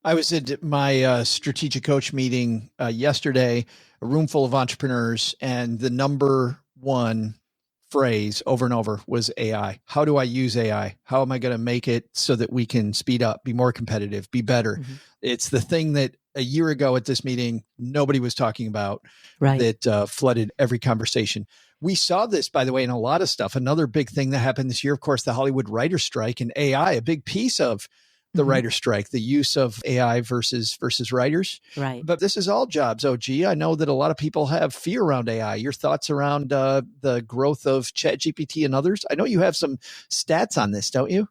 I was at my strategic coach meeting yesterday, a room full of entrepreneurs, and the number one phrase over and over was AI. How do I use AI? How am I going to make it so that we can speed up, be more competitive, be better? Mm-hmm. It's the thing that a year ago at this meeting, nobody was talking about, right, that flooded every conversation. We saw this, by the way, in a lot of stuff. Another big thing that happened this year, of course, the Hollywood writer's strike, and AI, a big piece of the writer's strike, the use of AI versus writers. Right. But this is all jobs, OG. I know that a lot of people have fear around AI. Your thoughts around the growth of ChatGPT and others? I know you have some stats on this, don't you?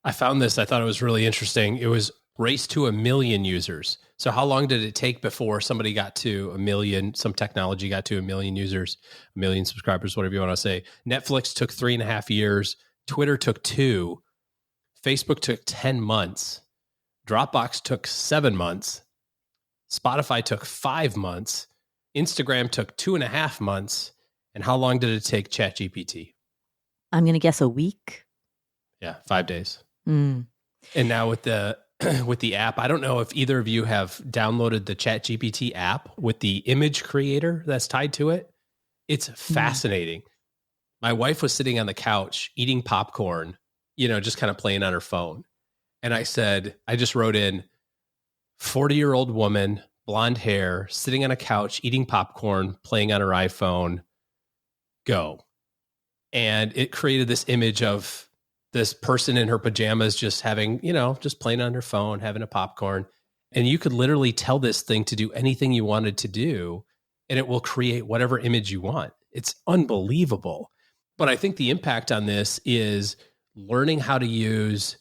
I found this. I thought it was really interesting. It was race to 1 million users. So how long did it take before somebody got to 1 million, some technology got to 1 million users, 1 million subscribers, whatever you want to say? Netflix took 3.5 years. Twitter took 2. Facebook took 10 months. Dropbox took 7 months. Spotify took 5 months. Instagram took 2.5 months. And how long did it take ChatGPT? I'm going to guess a week. Yeah, 5 days. Mm. And now with the app, I don't know if either of you have downloaded the ChatGPT app with the image creator that's tied to it. It's fascinating. My wife was sitting on the couch eating popcorn, just kind of playing on her phone. And I just wrote in 40-year-old woman, blonde hair, sitting on a couch, eating popcorn, playing on her iPhone, go. And it created this image of this person in her pajamas just having, just playing on her phone, having a popcorn. And you could literally tell this thing to do anything you wanted to do, and it will create whatever image you want. It's unbelievable. But I think the impact on this is learning how to use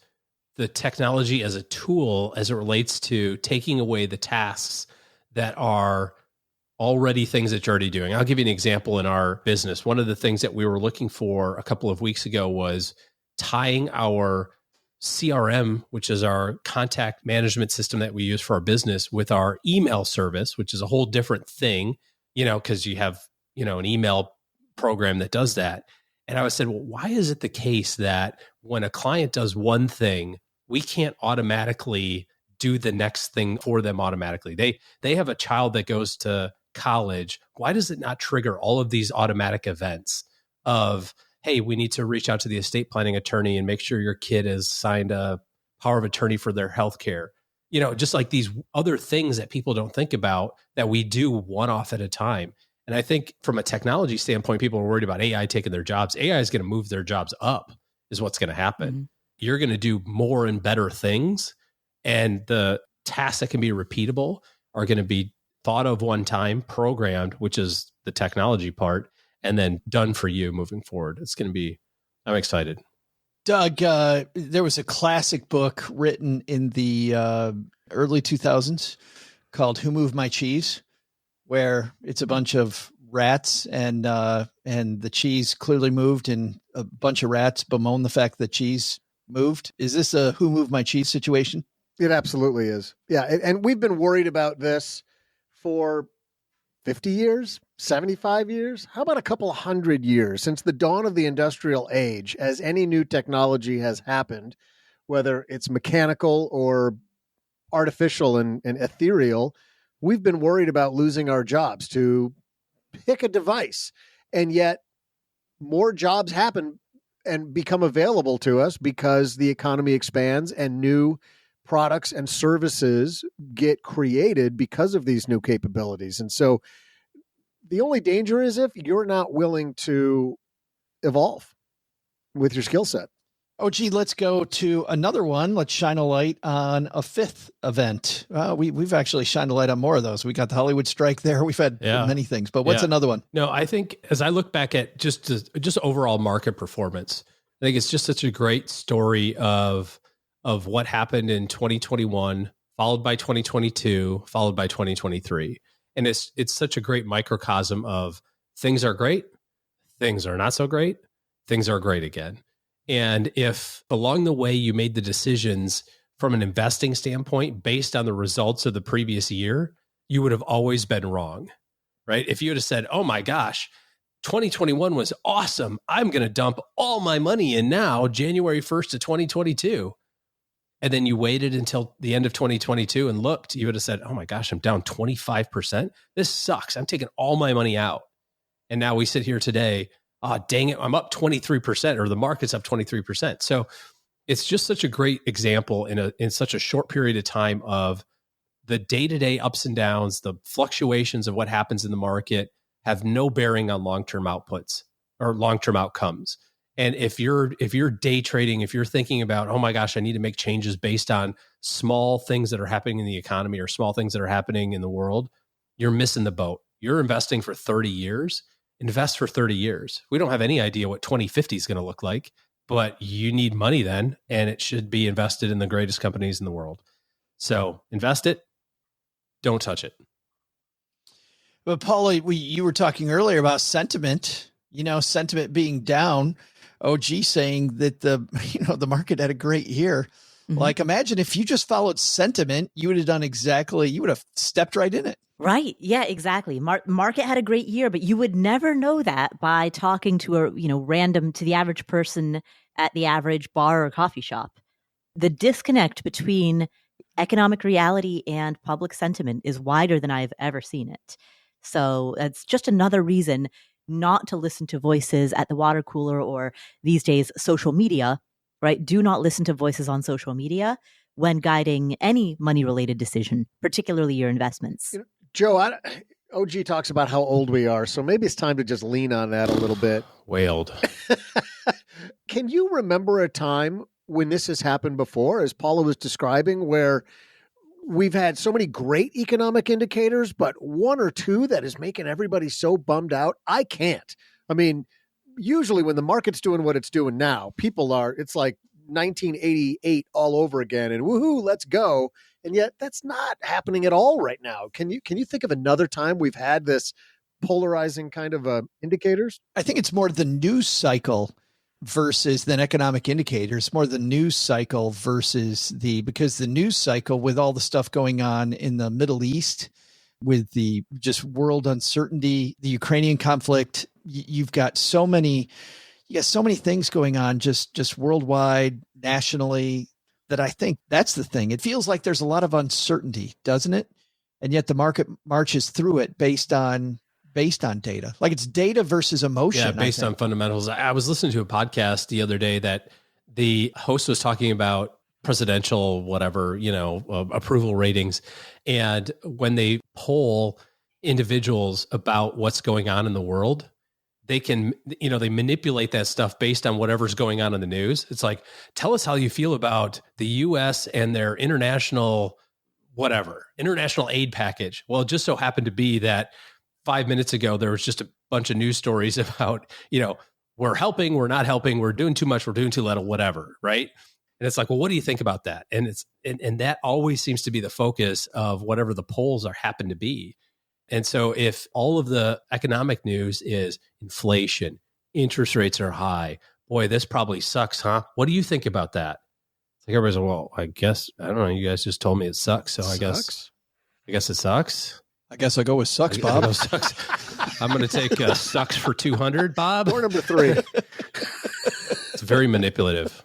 the technology as a tool as it relates to taking away the tasks that are already things that you're already doing. I'll give you an example in our business. One of the things that we were looking for a couple of weeks ago was tying our CRM, which is our contact management system that we use for our business, with our email service, which is a whole different thing, because you have, an email program that does that. And I said, well, why is it the case that when a client does one thing, we can't automatically do the next thing for them automatically? They have a child that goes to college. Why does it not trigger all of these automatic events of, hey, we need to reach out to the estate planning attorney and make sure your kid has signed a power of attorney for their health care? Just like these other things that people don't think about that we do one off at a time. And I think from a technology standpoint, people are worried about AI taking their jobs. AI is going to move their jobs up is what's going to happen. Mm-hmm. You're going to do more and better things. And the tasks that can be repeatable are going to be thought of one time, programmed, which is the technology part, and then done for you moving forward. It's going to be, I'm excited. Doug, there was a classic book written in the early 2000s called Who Moved My Cheese, where it's a bunch of rats and the cheese clearly moved, and a bunch of rats bemoan the fact that cheese moved. Is this a Who Moved My Cheese situation? It absolutely is. Yeah. And we've been worried about this for 50 years, 75 years. How about a couple of 100 years since the dawn of the industrial age, as any new technology has happened, whether it's mechanical or artificial and ethereal, we've been worried about losing our jobs to pick a device. And yet more jobs happen and become available to us because the economy expands and new products and services get created because of these new capabilities. And so the only danger is if you're not willing to evolve with your skill set. Oh, gee, let's go to another one. Let's shine a light on a fifth event. We've actually shined a light on more of those. We got the Hollywood strike there. We've had many things, but what's another one? No, I think as I look back at just overall market performance, I think it's just such a great story of what happened in 2021, followed by 2022, followed by 2023. And it's such a great microcosm of things are great, things are not so great, things are great again. And if along the way you made the decisions from an investing standpoint based on the results of the previous year, you would have always been wrong, right? If you would have said, oh my gosh, 2021 was awesome, I'm going to dump all my money in now, January 1st of 2022. And then you waited until the end of 2022 and looked, you would have said, oh my gosh, I'm down 25%. This sucks. I'm taking all my money out. And now we sit here today, dang it, I'm up 23%, or the market's up 23%. So it's just such a great example in such a short period of time of the day-to-day ups and downs, the fluctuations of what happens in the market have no bearing on long-term outputs or long-term outcomes. And if you're day trading, if you're thinking about, oh my gosh, I need to make changes based on small things that are happening in the economy or small things that are happening in the world, you're missing the boat. You're investing for 30 years. Invest for 30 years. We don't have any idea what 2050 is going to look like, but you need money then, and it should be invested in the greatest companies in the world. So invest it. Don't touch it. But Paula, you were talking earlier about sentiment, sentiment being down. OG saying that the market had a great year. Mm-hmm. Like, imagine if you just followed sentiment, you would have done you would have stepped right in it. Right. Yeah, exactly. Market had a great year, but you would never know that by talking to to the average person at the average bar or coffee shop. The disconnect between economic reality and public sentiment is wider than I've ever seen it. So it's just another reason not to listen to voices at the water cooler or these days social media, right? Do not listen to voices on social media when guiding any money-related decision, particularly your investments. Joe, OG talks about how old we are, so maybe it's time to just lean on that a little bit. Way old. Can you remember a time when this has happened before, as Paula was describing, where we've had so many great economic indicators, but one or two that is making everybody so bummed out? I can't. I mean, usually when the market's doing what it's doing now, it's like 1988 all over again and woohoo, let's go. And yet that's not happening at all right now. Can you think of another time we've had this polarizing kind of indicators? I think it's more the news cycle than economic indicators, more the news cycle because the news cycle with all the stuff going on in the Middle East, with the just world uncertainty, the Ukrainian conflict, you've got so many things going on just worldwide, nationally, that I think that's the thing. It feels like there's a lot of uncertainty, doesn't it? And yet the market marches through it based on data. Like, it's data versus emotion. Yeah, based on fundamentals. I was listening to a podcast the other day that the host was talking about presidential, approval ratings. And when they poll individuals about what's going on in the world, they can, they manipulate that stuff based on whatever's going on in the news. It's like, tell us how you feel about the U.S. and their international aid package. Well, it just so happened to be that 5 minutes ago, there was just a bunch of news stories about, we're helping, we're not helping, we're doing too much, we're doing too little, whatever, right? And it's like, well, what do you think about that? And and that always seems to be the focus of whatever the polls happen to be. And so if all of the economic news is inflation, interest rates are high, boy, this probably sucks, huh? What do you think about that? It's like everybody's like, well, I guess, I don't know, you guys just told me it sucks, so I guess it sucks. I guess I'll go with sucks, Bob. Sucks. I'm going to take sucks for 200, Bob. Or number 3. It's very manipulative.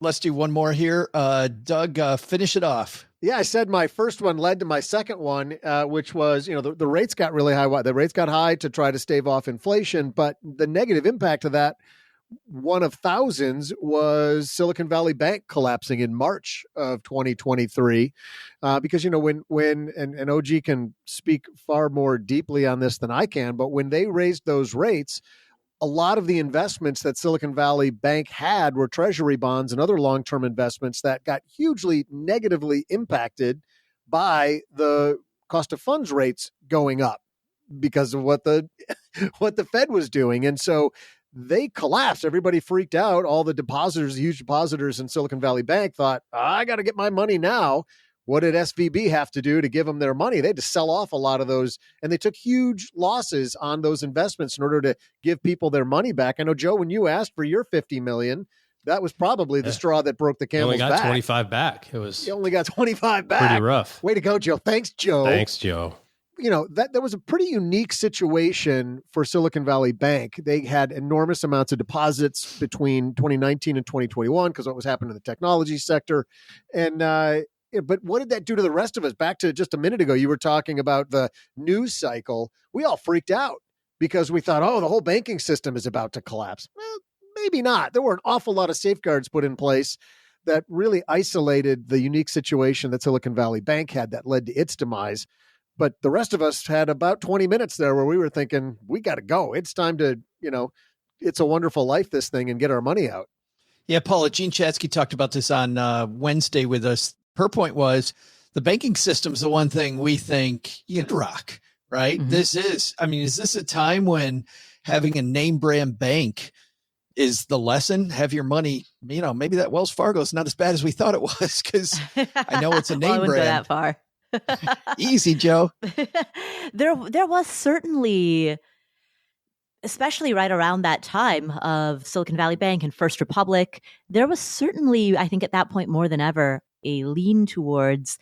Let's do one more here. Doug, finish it off. Yeah, I said my first one led to my second one, which was, the rates got really high. The rates got high to try to stave off inflation, but the negative impact of that, one of thousands, was Silicon Valley Bank collapsing in March of 2023. Because, when OG can speak far more deeply on this than I can, but when they raised those rates, a lot of the investments that Silicon Valley Bank had were treasury bonds and other long-term investments that got hugely negatively impacted by the cost of funds rates going up because of what the Fed was doing. And so they collapsed. Everybody freaked out. All the depositors, huge depositors in Silicon Valley Bank thought, I got to get my money now. What did SVB have to do to give them their money? They had to sell off a lot of those, and they took huge losses on those investments in order to give people their money back. I know, Joe, when you asked for your $50 million, that was probably the straw that broke the camel's back. You only got 25 back. You only got 25 back. Pretty rough. Way to go, Joe. Thanks, Joe. Thanks, Joe. That was a pretty unique situation for Silicon Valley Bank. They had enormous amounts of deposits between 2019 and 2021 because what was happening in the technology sector. And, but what did that do to the rest of us? Back to just a minute ago, you were talking about the news cycle. We all freaked out because we thought, the whole banking system is about to collapse. Well, maybe not. There were an awful lot of safeguards put in place that really isolated the unique situation that Silicon Valley Bank had that led to its demise. But the rest of us had about 20 minutes there where we were thinking, we got to go. It's time to, It's a Wonderful Life, this thing, and get our money out. Yeah, Paula, Jean Chatzky talked about this on Wednesday with us. Her point was the banking system's the one thing we think you'd rock, right? Mm-hmm. Is this a time when having a name brand bank is the lesson? Have your money, maybe that Wells Fargo is not as bad as we thought it was because I know it's a name I wouldn't brand. go that far. Easy, Joe. There was certainly, especially right around that time of Silicon Valley Bank and First Republic, there was certainly, I think at that point more than ever, a lean towards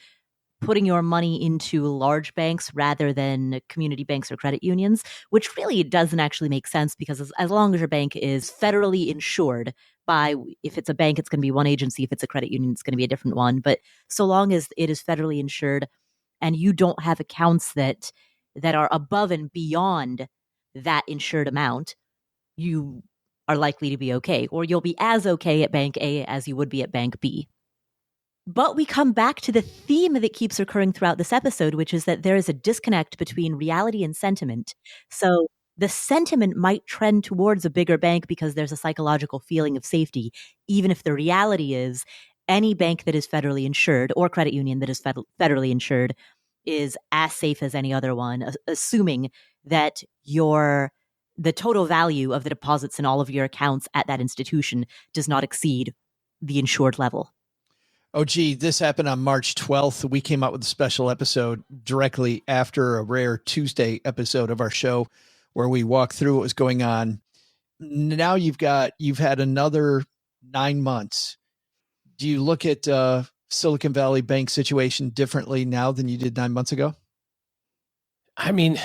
putting your money into large banks rather than community banks or credit unions, which really doesn't actually make sense because as long as your bank is federally insured by, if it's a bank, it's going to be one agency. If it's a credit union, it's going to be a different one. But so long as it is federally insured and you don't have accounts that are above and beyond that insured amount, you are likely to be okay, or you'll be as okay at Bank A as you would be at Bank B. But we come back to the theme that keeps recurring throughout this episode, which is that there is a disconnect between reality and sentiment. So the sentiment might trend towards a bigger bank because there's a psychological feeling of safety, even if the reality is any bank that is federally insured or credit union that is federally insured is as safe as any other one, assuming that the total value of the deposits in all of your accounts at that institution does not exceed the insured level. Oh, gee, this happened on March 12th. We came out with a special episode directly after a rare Tuesday episode of our show where we walk through what was going on. Now you've had another 9 months. Do you look at Silicon Valley Bank situation differently now than you did 9 months ago? I mean,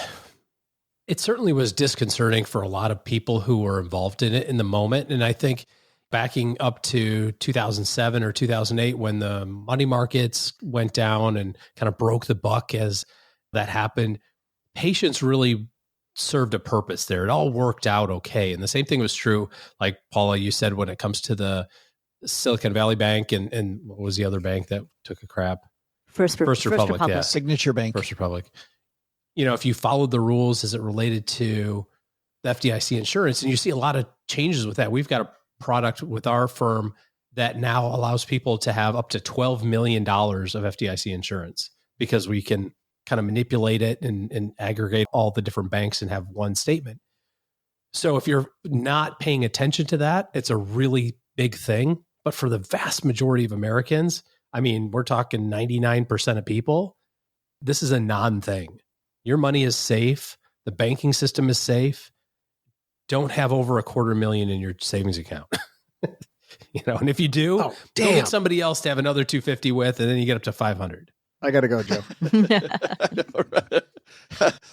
it certainly was disconcerting for a lot of people who were involved in it in the moment. And I think backing up to 2007 or 2008, when the money markets went down and kind of broke the buck as that happened, patience really served a purpose there. It all worked out okay. And the same thing was true, like Paula, you said, when it comes to the Silicon Valley Bank and what was the other bank that took a crap? First Republic. Yeah. Signature Bank. First Republic. If you followed the rules as it related to the FDIC insurance, and you see a lot of changes with that. We've got a product with our firm that now allows people to have up to $12 million of FDIC insurance because we can kind of manipulate it and aggregate all the different banks and have one statement. So if you're not paying attention to that, it's a really big thing. But for the vast majority of Americans, I mean, we're talking 99% of people, this is a non-thing. Your money is safe. The banking system is safe. Don't have over $250,000 in your savings account. And if you do, go get somebody else to have another 250 with, and then you get up to 500. I got to go, Joe.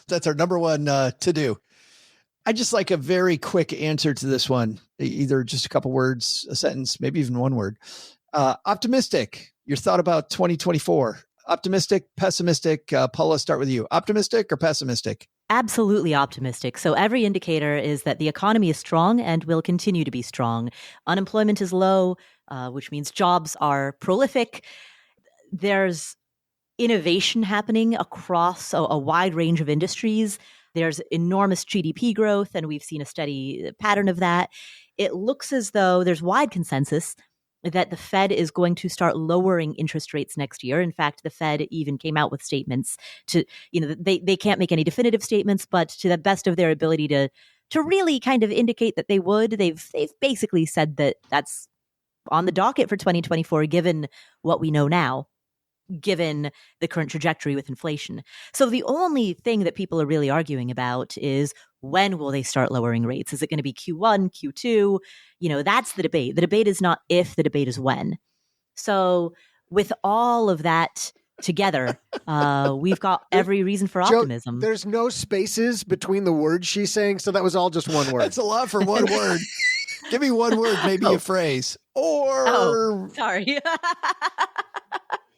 That's our number one to do. I just like a very quick answer to this one. Either just a couple words, a sentence, maybe even one word. Optimistic. Your thought about 2024. Optimistic, pessimistic. Paula, start with you. Optimistic or pessimistic? Absolutely optimistic. So every indicator is that the economy is strong and will continue to be strong. Unemployment is low, which means jobs are prolific. There's innovation happening across a wide range of industries. There's enormous GDP growth, and we've seen a steady pattern of that. It looks as though there's wide consensus that the Fed is going to start lowering interest rates next year. In fact, the Fed even came out with statements to, they can't make any definitive statements, but to the best of their ability to really kind of indicate that they would. They've basically said that that's on the docket for 2024, given what we know now, given the current trajectory with inflation. So the only thing that people are really arguing about is, when will they start lowering rates? Is it going to be Q1, Q2? That's the debate. The debate is not if, the debate is when. So with all of that together, we've got every reason for optimism. Joe, there's no spaces between the words she's saying, so that was all just one word. That's a lot for one word. Give me one word, maybe a phrase. Or... sorry.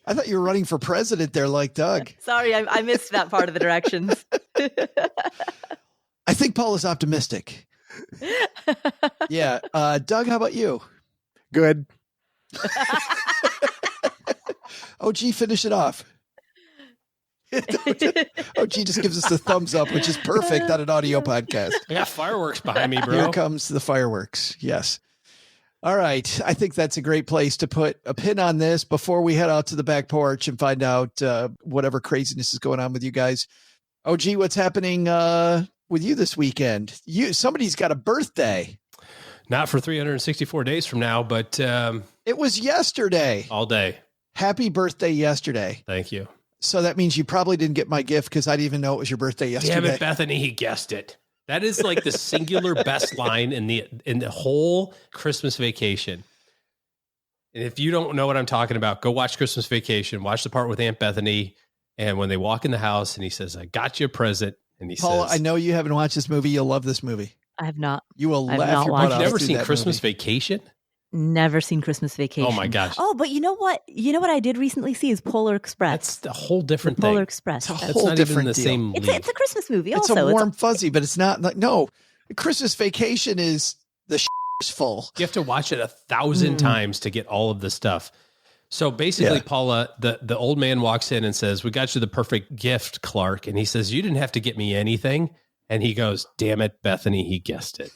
I thought you were running for president there like Doug. Sorry, I missed that part of the directions. I think Paul is optimistic. Yeah. Doug, how about you? Good. OG, finish it off. OG just gives us a thumbs up, which is perfect on an audio podcast. I got fireworks behind me, bro. Here comes the fireworks. Yes. All right. I think that's a great place to put a pin on this before we head out to the back porch and find out whatever craziness is going on with you guys. OG, what's happening with you this weekend? Somebody's got a birthday. Not for 364 days from now, but it was yesterday. All day. Happy birthday yesterday. Thank you. So that means you probably didn't get my gift because I didn't even know it was your birthday yesterday. Damn it, Bethany, he guessed it. That is like the singular best line in the whole Christmas Vacation. And if you don't know what I'm talking about, go watch Christmas Vacation. Watch the part with Aunt Bethany. And when they walk in the house and he says, "I got you a present." And he Paula, says, I know you haven't watched this movie. You'll love this movie. I have not. You will laugh your butt butt off. You've never through seen that Christmas movie. Vacation? Never seen Christmas Vacation. Oh my gosh. Oh, but you know what? You know what I did recently see is Polar Express. That's a whole different thing. Polar Express. It's a That's whole not different even the deal. same league. It's a Christmas movie. It's Also, a warm fuzzy, but it's not like, no, Christmas Vacation is the is full. You have to watch it 1,000 times to get all of the stuff. So basically, Paula, the old man walks in and says, "We got you the perfect gift, Clark." And he says, "You didn't have to get me anything." And he goes, "Damn it, Bethany, he guessed it."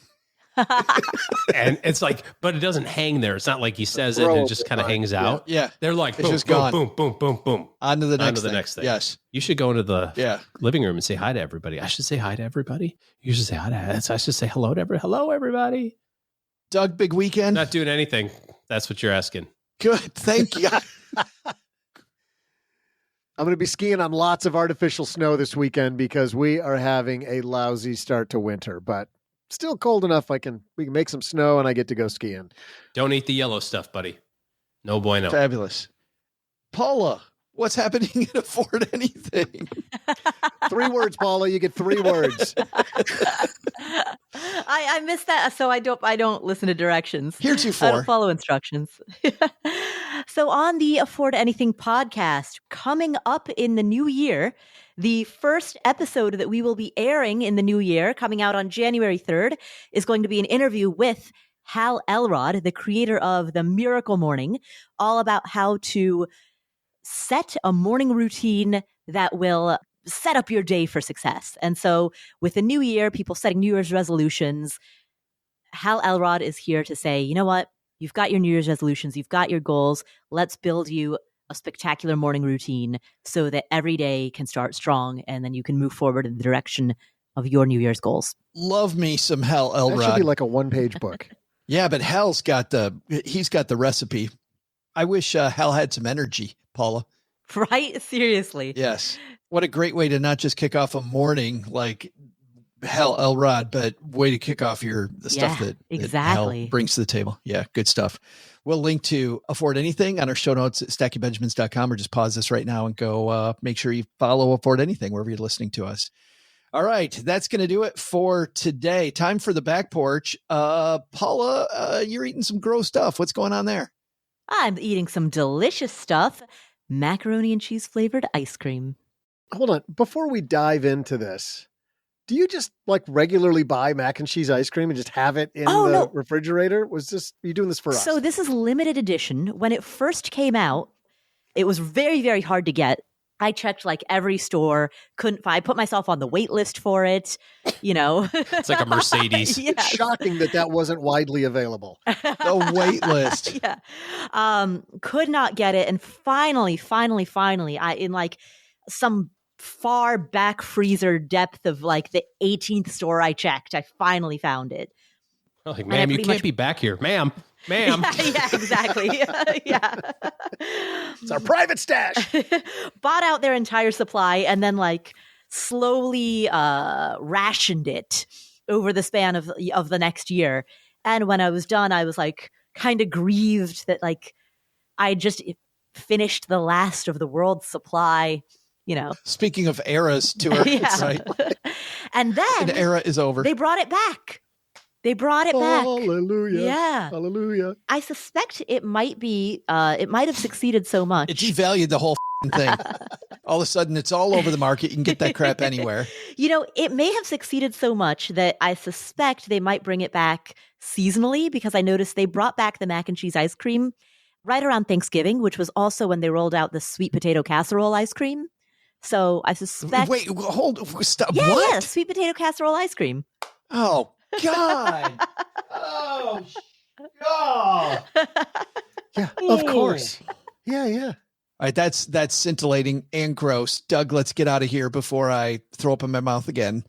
And it's like, but it doesn't hang there. It's not like he says it and it just kind of hangs out. Yeah. They're like, It's boom, just boom, gone. boom, boom, boom, boom. On to the next thing. Yes. You should go into the Yeah. living room and say hi to everybody. I should say hi to everybody. You should say hi to I should say hello to everybody. Hello, everybody. Doug, big weekend. Not doing anything. That's what you're asking. Good. Thank you. I'm going to be skiing on lots of artificial snow this weekend because we are having a lousy start to winter, but still cold enough we can make some snow and I get to go skiing. Don't eat the yellow stuff, buddy. No bueno. Fabulous. Paula, what's happening in Afford Anything? 3 words, Paula. You get 3 words. I missed that, so I don't listen to directions. Heretofore. I don't follow instructions. So on the Afford Anything podcast, coming up in the new year, the first episode that we will be airing in the new year, coming out on January 3rd, is going to be an interview with Hal Elrod, the creator of The Miracle Morning, all about how to set a morning routine that will set up your day for success. And so with the new year, people setting New Year's resolutions, Hal Elrod is here to say, you know what? You've got your New Year's resolutions. You've got your goals. Let's build you a spectacular morning routine so that every day can start strong and then you can move forward in the direction of your New Year's goals. Love me some Hal Elrod. That should be like a one-page book. Yeah, but Hal's got he's got the recipe. I wish Hal had some energy, Paula. Right? Seriously. Yes. What a great way to not just kick off a morning like Hal Elrod, but way to kick off the stuff that exactly Hal brings to the table. Yeah, good stuff. We'll link to Afford Anything on our show notes at stackingbenjamins.com, or just pause this right now and go make sure you follow Afford Anything wherever you're listening to us. All right, that's going to do it for today. Time for the back porch. Paula, you're eating some gross stuff. What's going on there? I'm eating some delicious stuff. Macaroni and cheese flavored ice cream. Hold on. Before we dive into this, do you just like regularly buy mac and cheese ice cream and just have it in the refrigerator? Are you doing this for us? So this is limited edition. When it first came out, it was very, very hard to get. I checked like every store, couldn't find. I put myself on the wait list for it. It's like a Mercedes. Yes. It's shocking that wasn't widely available. The wait list. Yeah. Could not get it. And finally, in like some far back freezer depth of like the 18th store I checked, I finally found it. Like, ma'am, you can't be back here. Ma'am. Yeah, exactly. Yeah. It's our private stash. Bought out their entire supply and then like slowly rationed it over the span of the next year. And when I was done, I was like kind of grieved that like I just finished the last of the world's supply, Speaking of eras to her, yeah. Right? And then an era is over. They brought it back. Back. Hallelujah. Yeah. Hallelujah. I suspect it might have succeeded so much. It devalued the whole thing. All of a sudden, it's all over the market. You can get that crap anywhere. It may have succeeded so much that I suspect they might bring it back seasonally, because I noticed they brought back the mac and cheese ice cream right around Thanksgiving, which was also when they rolled out the sweet potato casserole ice cream. So I suspect. Wait, stop. Yeah, what? yeah, sweet potato casserole ice cream. Oh, God. Oh, God. Yeah, of course. Yeah. All right, that's scintillating and gross. Doug, let's get out of here before I throw up in my mouth again.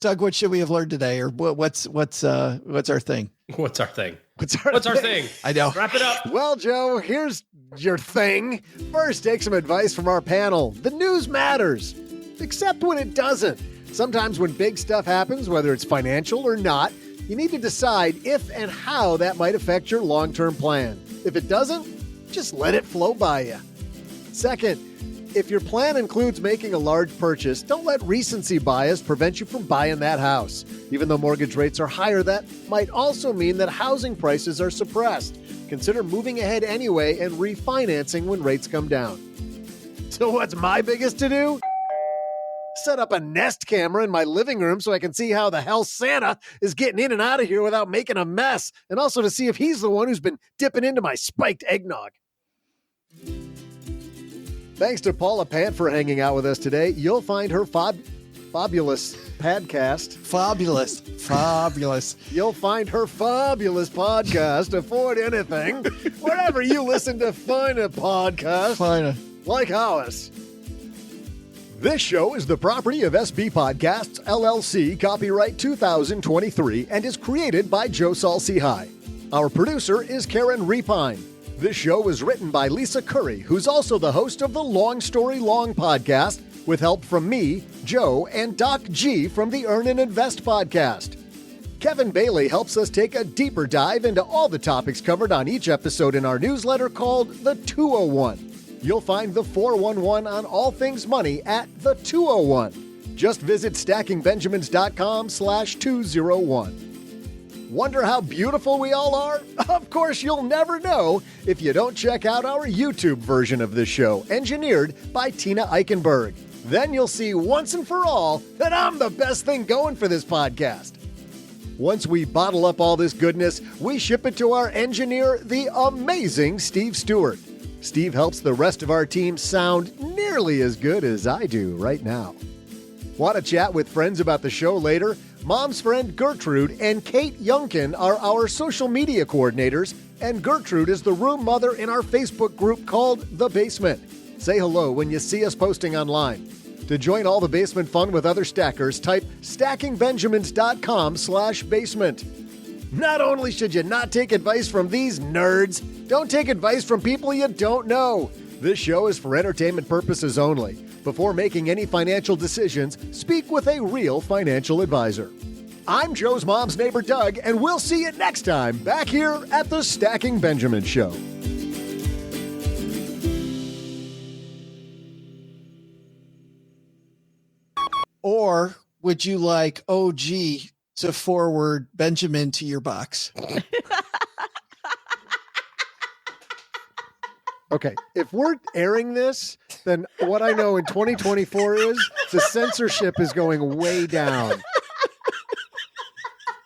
Doug, what should we have learned today, or what's our thing? What's our thing? What's our thing? I know. Wrap it up. Well, Joe, here's your thing. First, take some advice from our panel. The news matters, except when it doesn't. Sometimes when big stuff happens, whether it's financial or not, you need to decide if and how that might affect your long-term plan. If it doesn't, just let it flow by you. Second, if your plan includes making a large purchase, don't let recency bias prevent you from buying that house. Even though mortgage rates are higher, that might also mean that housing prices are suppressed. Consider moving ahead anyway and refinancing when rates come down. So what's my biggest to-do? Set up a Nest camera in my living room so I can see how the hell Santa is getting in and out of here without making a mess, and also to see if he's the one who's been dipping into my spiked eggnog. Thanks to Paula Pant for hanging out with us today. You'll find her fabulous podcast. Fabulous. You'll find her fabulous podcast, Afford Anything, wherever you listen to find a podcast like ours. This show is the property of SB Podcasts, LLC, copyright 2023, and is created by Joe Saul-Sehy. Our producer is Karen Repine. This show was written by Lisa Curry, who's also the host of the Long Story Long podcast, with help from me, Joe, and Doc G from the Earn and Invest podcast. Kevin Bailey helps us take a deeper dive into all the topics covered on each episode in our newsletter called The 201. You'll find the 411 on all things money at the 201. Just visit stackingbenjamins.com/201. Wonder how beautiful we all are? Of course, you'll never know if you don't check out our YouTube version of this show, engineered by Tina Eichenberg. Then you'll see once and for all that I'm the best thing going for this podcast. Once we bottle up all this goodness, we ship it to our engineer, the amazing Steve Stewart. Steve helps the rest of our team sound nearly as good as I do right now. Want to chat with friends about the show later? Mom's friend Gertrude and Kate Youngkin are our social media coordinators, and Gertrude is the room mother in our Facebook group called The Basement. Say hello when you see us posting online. To join all the basement fun with other stackers, type stackingbenjamins.com/basement. Not only should you not take advice from these nerds, don't take advice from people you don't know. This show is for entertainment purposes only. Before making any financial decisions, speak with a real financial advisor. I'm Joe's mom's neighbor, Doug, and we'll see you next time back here at the Stacking Benjamin Show. Or would you like OG to forward Benjamin to your box? Okay, if we're airing this, then what I know in 2024 is the censorship is going way down.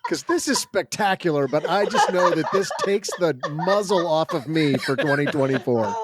Because this is spectacular, but I just know that this takes the muzzle off of me for 2024.